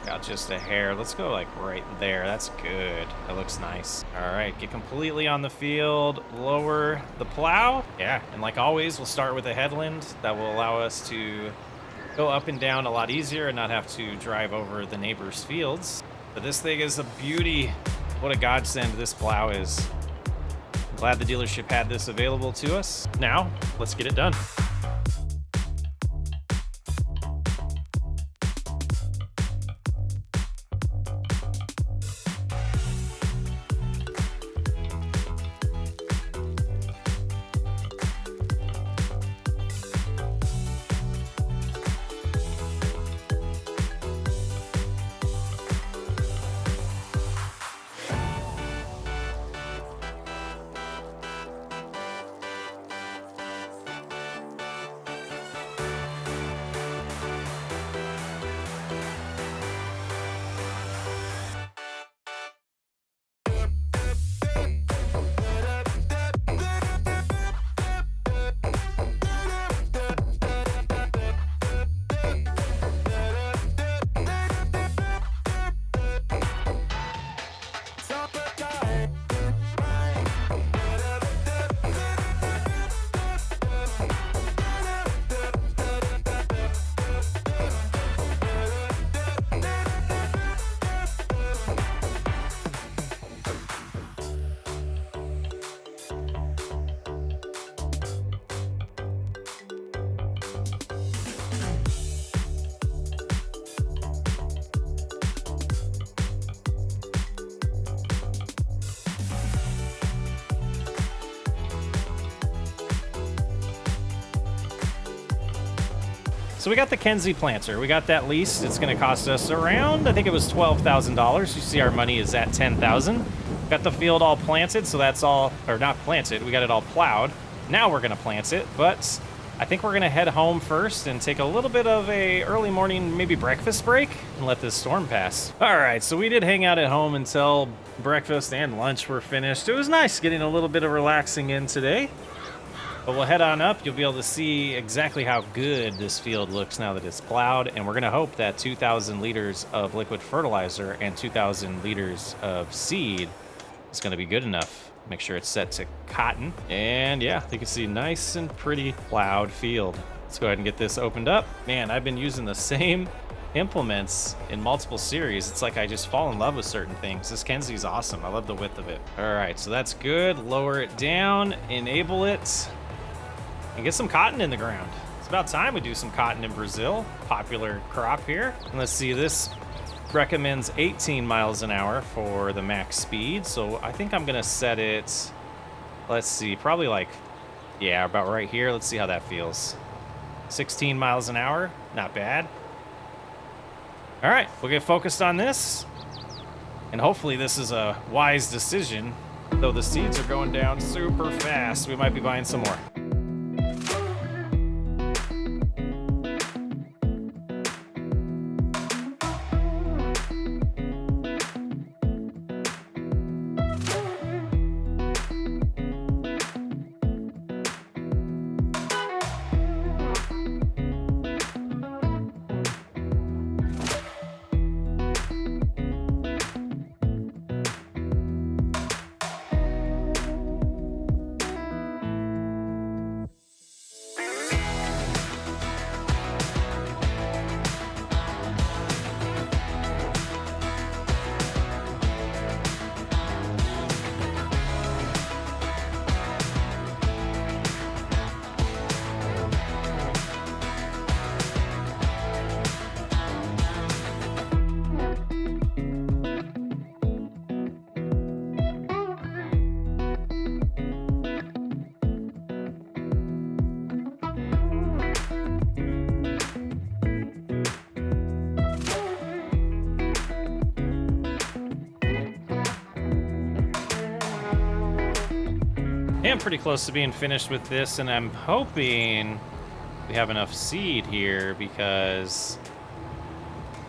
[SPEAKER 1] Got just a hair. Let's go like right there. That's good. That looks nice. All right, get completely on the field. Lower the plow. Yeah, and like always, we'll start with a headland that will allow us to go up and down a lot easier and not have to drive over the neighbors' fields. But this thing is a beauty. What a godsend this plow is. I'm glad the dealership had this available to us. Now, let's get it done. So we got the Kenzie planter. We got that leased. It's going to cost us around, I think it was $12,000. You see our money is at $10,000. Got the field all planted, so that's all, or not planted. We got it all plowed. Now we're going to plant it, but I think we're going to head home first and take a little bit of a early morning, maybe breakfast break and let this storm pass. All right, so we did hang out at home until breakfast and lunch were finished. It was nice getting a little bit of relaxing in today. But we'll head on up. You'll be able to see exactly how good this field looks now that it's plowed. And we're going to hope that 2,000 liters of liquid fertilizer and 2,000 liters of seed is going to be good enough. Make sure it's set to cotton. And yeah, you can see nice and pretty plowed field. Let's go ahead and get this opened up. Man, I've been using the same implements in multiple series. It's like I just fall in love with certain things. This Kenzie's awesome. I love the width of it. All right, so that's good. Lower it down, enable it. And get some cotton in the ground. It's about time we do some cotton in Brazil. Popular crop here. And let's see, this recommends 18 miles an hour for the max speed. So I think I'm gonna set it, let's see, probably like, yeah, about right here. Let's see how that feels. 16 miles an hour, not bad. All right, we'll get focused on this. And hopefully this is a wise decision. Though the seeds are going down super fast, we might be buying some more. I am pretty close to being finished with this, and I'm hoping we have enough seed here because...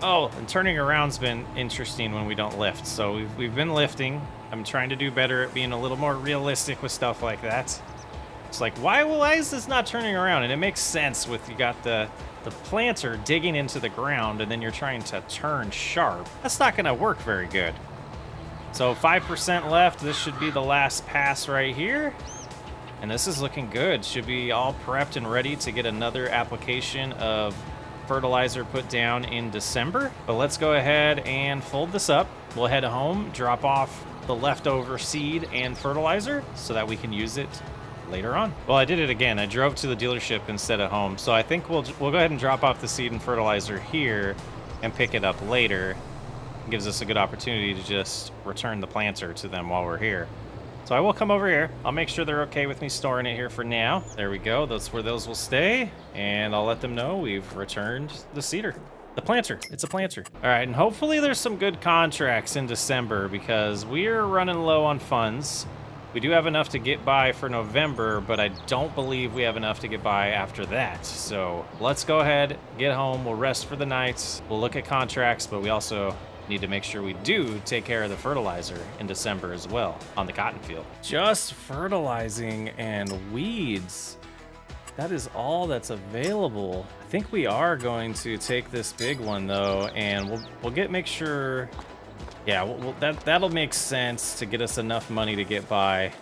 [SPEAKER 1] Oh, and turning around's been interesting when we don't lift. So we've been lifting. I'm trying to do better at being a little more realistic with stuff like that. It's like, why is this not turning around? And it makes sense with you got the planter digging into the ground and then you're trying to turn sharp. That's not gonna work very good. So 5% left. This should be the last pass right here. And this is looking good. Should be all prepped and ready to get another application of fertilizer put down in December. But let's go ahead and fold this up. We'll head home, drop off the leftover seed and fertilizer so that we can use it later on. Well, I did it again. I drove to the dealership instead of home. So I think we'll go ahead and drop off the seed and fertilizer here and pick it up later. It gives us a good opportunity to just return the planter to them while we're here. So I will come over here. I'll make sure they're okay with me storing it here for now. There we go. That's where those will stay. And I'll let them know we've returned the seeder. The planter. It's a planter. All right, and hopefully there's some good contracts in December because we're running low on funds. We do have enough to get by for November, but I don't believe we have enough to get by after that. So let's go ahead, get home. We'll rest for the night. We'll look at contracts, but we also need to make sure we do take care of the fertilizer in December as well on the cotton field. Just fertilizing and weeds. That is all that's available. I think we are going to take this big one though, and we'll make sure. Yeah, that'll make sense to get us enough money to get by.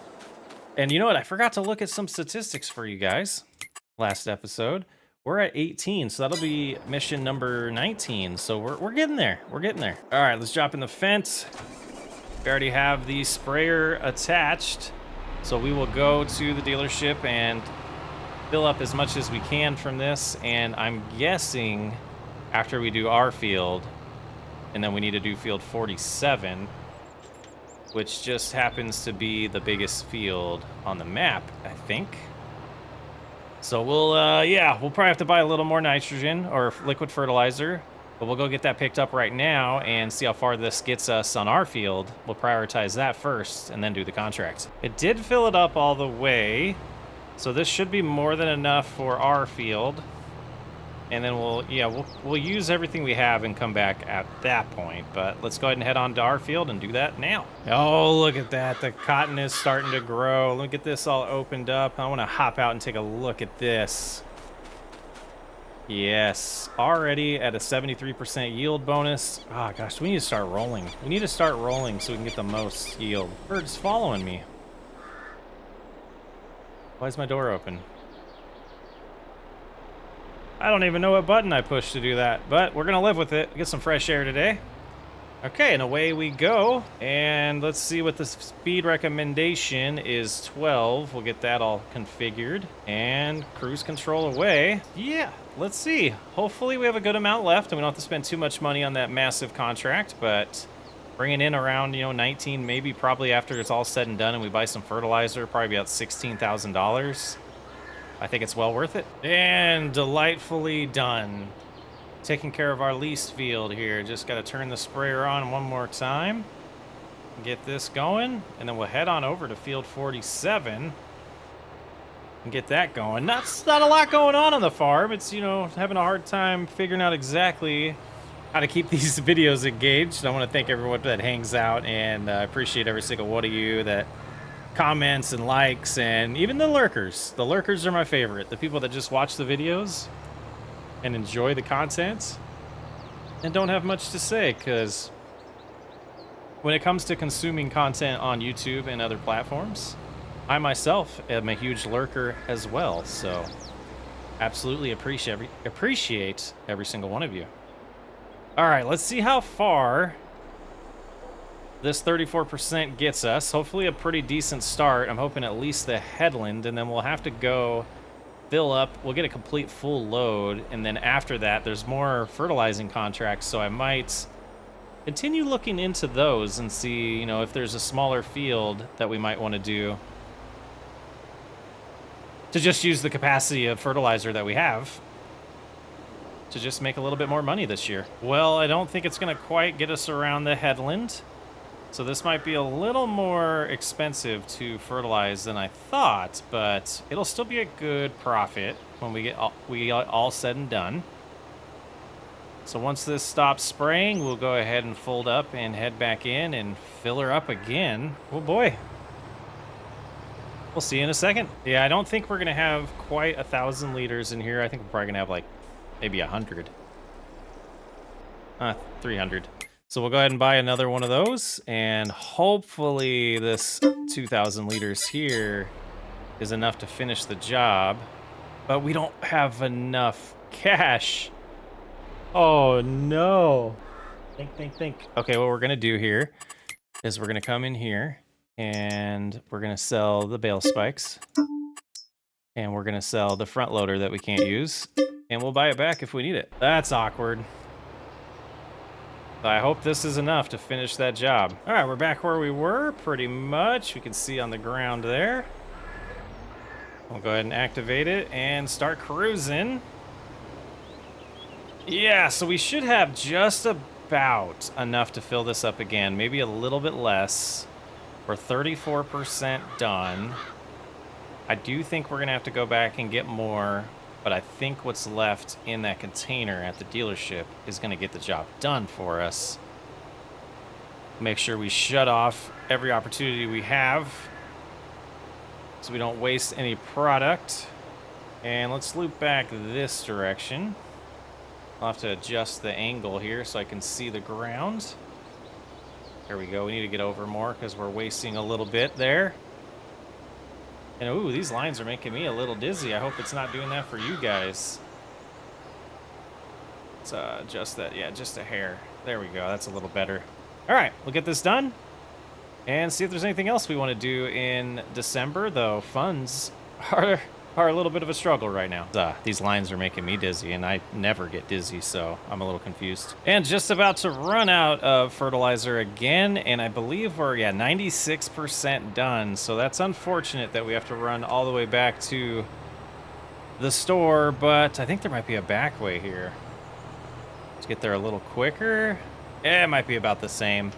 [SPEAKER 1] And you know what? I forgot to look at some statistics for you guys. Last episode. We're at 18, so that'll be mission number 19. So we're getting there. We're getting there. All right, let's drop in the fence. We already have the sprayer attached. So we will go to the dealership and fill up as much as we can from this. And I'm guessing after we do our field, and then we need to do field 47, which just happens to be the biggest field on the map, I think. So we'll probably have to buy a little more nitrogen or liquid fertilizer, but we'll go get that picked up right now and see how far this gets us on our field. We'll prioritize that first and then do the contract. It did fill it up all the way, so this should be more than enough for our field. And then we'll use everything we have and come back at that point. But let's go ahead and head on to our field and do that now. Oh, look at that. The cotton is starting to grow. Let me get this all opened up. I want to hop out and take a look at this. Yes, already at a 73% yield bonus. Oh gosh, we need to start rolling. We need to start rolling so we can get the most yield. Bird's following me. Why is my door open? I don't even know what button I pushed to do that, but we're gonna live with it. Get some fresh air today. Okay, and away we go. And let's see what the speed recommendation is. 12. We'll get that all configured and cruise control away. Yeah, let's see. Hopefully we have a good amount left and we don't have to spend too much money on that massive contract, but bringing in around, 19, maybe probably after it's all said and done and we buy some fertilizer, probably about $16,000. I think it's well worth it. And delightfully done. Taking care of our lease field here. Just got to turn the sprayer on one more time. Get this going. And then we'll head on over to field 47. And get that going. Not a lot going on the farm. It's, having a hard time figuring out exactly how to keep these videos engaged. I want to thank everyone that hangs out. And I appreciate every single one of you that comments and likes, and even the lurkers. The lurkers are my favorite. The people that just watch the videos and enjoy the content and don't have much to say, because when it comes to consuming content on YouTube and other platforms, I myself am a huge lurker as well. So absolutely appreciate every single one of you. All right, let's see how far this 34% gets us. Hopefully a pretty decent start. I'm hoping at least the headland, and then we'll have to go fill up. We'll get a complete full load, and then after that, there's more fertilizing contracts, so I might continue looking into those and see, if there's a smaller field that we might want to do to just use the capacity of fertilizer that we have to just make a little bit more money this year. Well, I don't think it's going to quite get us around the headland. So this might be a little more expensive to fertilize than I thought, but it'll still be a good profit when we get all said and done. So once this stops spraying, we'll go ahead and fold up and head back in and fill her up again. Oh boy. We'll see you in a second. Yeah, I don't think we're gonna have quite 1,000 liters in here. I think we're probably gonna have like maybe 100. 300. So we'll go ahead and buy another one of those, and hopefully this 2,000 liters here is enough to finish the job, but we don't have enough cash. Oh no. Think. Okay, what we're gonna do here is we're gonna come in here and we're gonna sell the bale spikes, and we're gonna sell the front loader that we can't use, and we'll buy it back if we need it. That's awkward. I hope this is enough to finish that job. All right, we're back where we were, pretty much. We can see on the ground there. We'll go ahead and activate it and start cruising. Yeah, so we should have just about enough to fill this up again. Maybe a little bit less. We're 34% done. I do think we're gonna have to go back and get more, but I think what's left in that container at the dealership is gonna get the job done for us. Make sure we shut off every opportunity we have so we don't waste any product. And let's loop back this direction. I'll have to adjust the angle here so I can see the ground. There we go. We need to get over more because we're wasting a little bit there. And ooh, these lines are making me a little dizzy. I hope it's not doing that for you guys. Let's adjust that. Yeah, just a hair. There we go. That's a little better. All right, we'll get this done and see if there's anything else we want to do in December, though funds are a little bit of a struggle right now. These lines are making me dizzy, and I never get dizzy, so I'm a little confused. And just about to run out of fertilizer again, and I believe we're, 96% done, so that's unfortunate that we have to run all the way back to the store, but I think there might be a back way here. Let's get there a little quicker. Yeah, it might be about the same.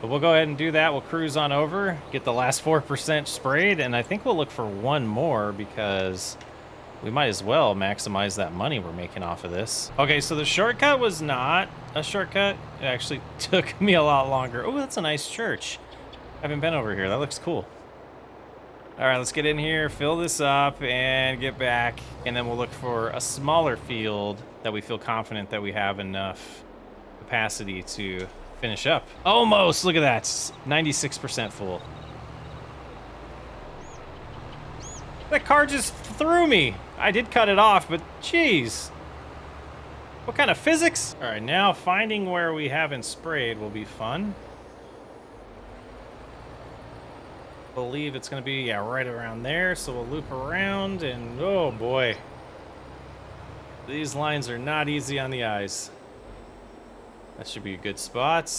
[SPEAKER 1] But we'll go ahead and do that. We'll cruise on over, get the last 4% sprayed, and I think we'll look for one more because we might as well maximize that money we're making off of this. Okay, so the shortcut was not a shortcut. It actually took me a lot longer. Oh, that's a nice church. I haven't been over here. That looks cool. All right, let's get in here, fill this up, and get back. And then we'll look for a smaller field that we feel confident that we have enough capacity to finish up. Almost, look at that, 96% full. That car just threw me. I did cut it off, but geez. What kind of physics? All right, now finding where we haven't sprayed will be fun. Believe it's gonna be, right around there, so we'll loop around and, oh boy. These lines are not easy on the eyes. That should be a good spot.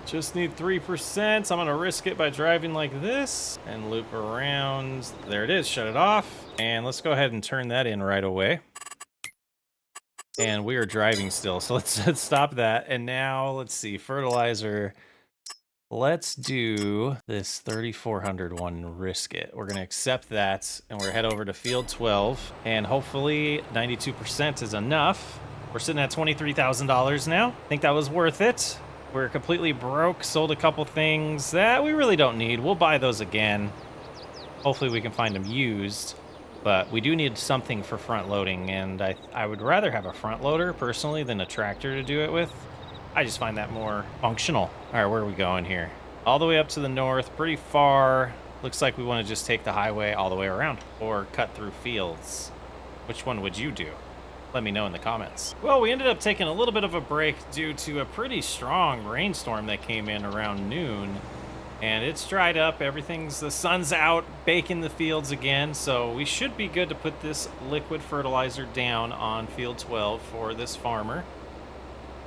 [SPEAKER 1] Just need 3%. So I'm gonna risk it by driving like this and loop around. There it is, shut it off. And let's go ahead and turn that in right away. And we are driving still, so let's stop that. And now let's see, fertilizer. Let's do this 3,400 one, risk it. We're gonna accept that, and we're head over to field 12, and hopefully 92% is enough. We're sitting at $23,000 now. I think that was worth it. We're completely broke, sold a couple things that we really don't need. We'll buy those again. Hopefully we can find them used, but we do need something for front loading, and I would rather have a front loader personally than a tractor to do it with. I just find that more functional. All right, where are we going here? All the way up to the north, pretty far. Looks like we want to just take the highway all the way around or cut through fields. Which one would you do? Let me know in the comments. Well, we ended up taking a little bit of a break due to a pretty strong rainstorm that came in around noon. And it's dried up, the sun's out, baking the fields again. So we should be good to put this liquid fertilizer down on field 12 for this farmer.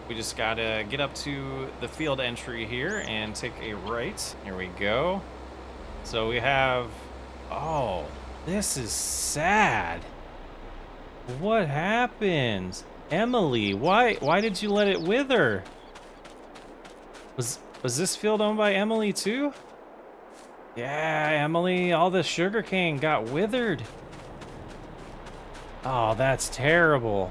[SPEAKER 1] We just gotta get up to the field entry here and take a right. Here we go. So we have, oh, this is sad. What happened? Emily, why did you let it wither? Was this field owned by Emily too? Yeah, Emily, all the sugarcane got withered. Oh, that's terrible.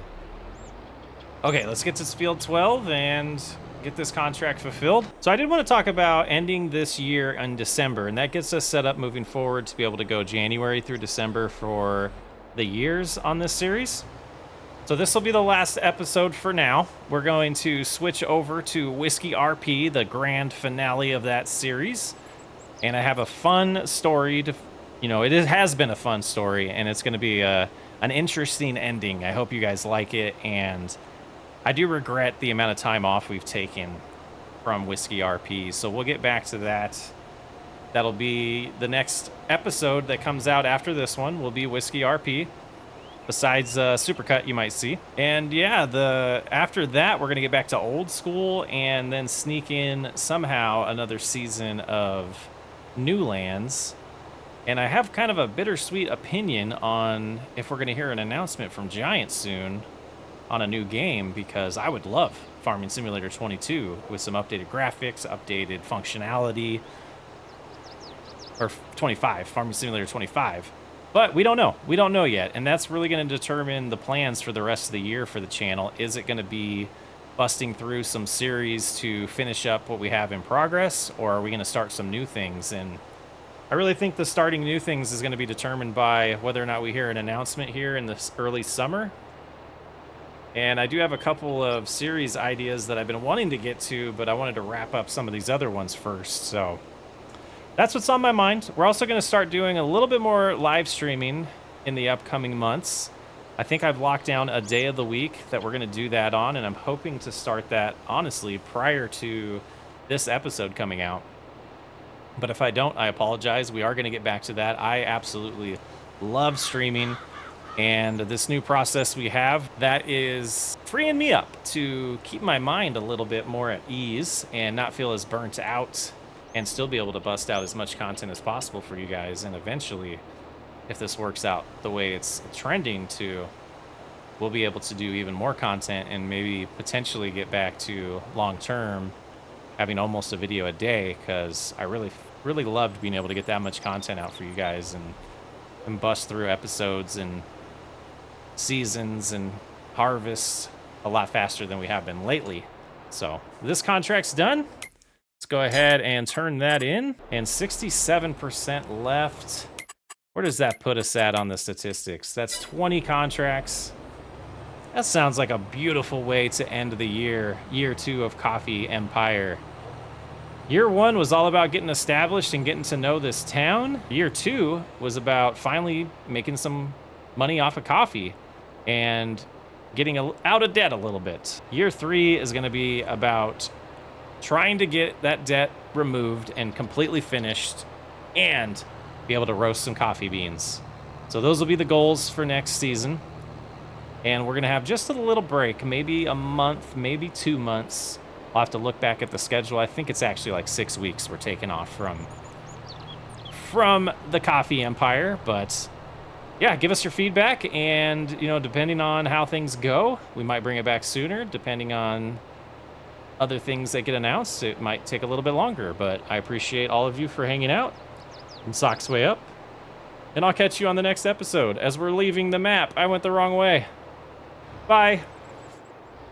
[SPEAKER 1] Okay, let's get to field 12 and get this contract fulfilled. So I did want to talk about ending this year in December, and that gets us set up moving forward to be able to go January through December for the years on this series. So this will be the last episode for now. We're going to switch over to Whiskey RP, the grand finale of that series. And I have a fun story to, it has been a fun story, and it's going to be an interesting ending. I hope you guys like it, and I do regret the amount of time off we've taken from Whiskey RP, so we'll get back to that. That'll be the next episode that comes out after this one will be Whiskey RP, besides Supercut you might see. And yeah, after that we're going to get back to old school and then sneak in somehow another season of New Lands. And I have kind of a bittersweet opinion on if we're going to hear an announcement from Giant soon on a new game, because I would love Farming Simulator 22 with some updated graphics, updated functionality, or 25, Farming Simulator 25. But we don't know. We don't know yet, and that's really going to determine the plans for the rest of the year for the channel. Is it going to be busting through some series to finish up what we have in progress, or are we going to start some new things? And I really think the starting new things is going to be determined by whether or not we hear an announcement here in this early summer. And I do have a couple of series ideas that I've been wanting to get to, but I wanted to wrap up some of these other ones first. So that's what's on my mind. We're also going to start doing a little bit more live streaming in the upcoming months. I think I've locked down a day of the week that we're going to do that on, and I'm hoping to start that, honestly, prior to this episode coming out. But if I don't, I apologize. We are going to get back to that. I absolutely love streaming. And this new process we have, that is freeing me up to keep my mind a little bit more at ease and not feel as burnt out, and still be able to bust out as much content as possible for you guys. And eventually, if this works out the way it's trending to, we'll be able to do even more content and maybe potentially get back to long-term having almost a video a day, because I really loved being able to get that much content out for you guys and bust through episodes and seasons and harvests a lot faster than we have been lately. So this contract's done. Let's go ahead and turn that in. And 67% left. Where does that put us at on the statistics? That's 20 contracts. That sounds like a beautiful way to end the year 2 of Coffee Empire. Year 1 was all about getting established and getting to know this town. Year 2 was about finally making some money off of coffee and getting out of debt a little bit. Year 3 is going to be about trying to get that debt removed and completely finished and be able to roast some coffee beans. So those will be the goals for next season. And we're going to have just a little break, maybe a month, maybe 2 months. I'll have to look back at the schedule. I think it's actually like 6 weeks we're taking off from the Coffee Empire. But yeah, give us your feedback, and depending on how things go, we might bring it back sooner. Depending on other things that get announced, it might take a little bit longer. But I appreciate all of you for hanging out. And Socks Way Up, and I'll catch you on the next episode. As we're leaving the map, I went the wrong way. Bye.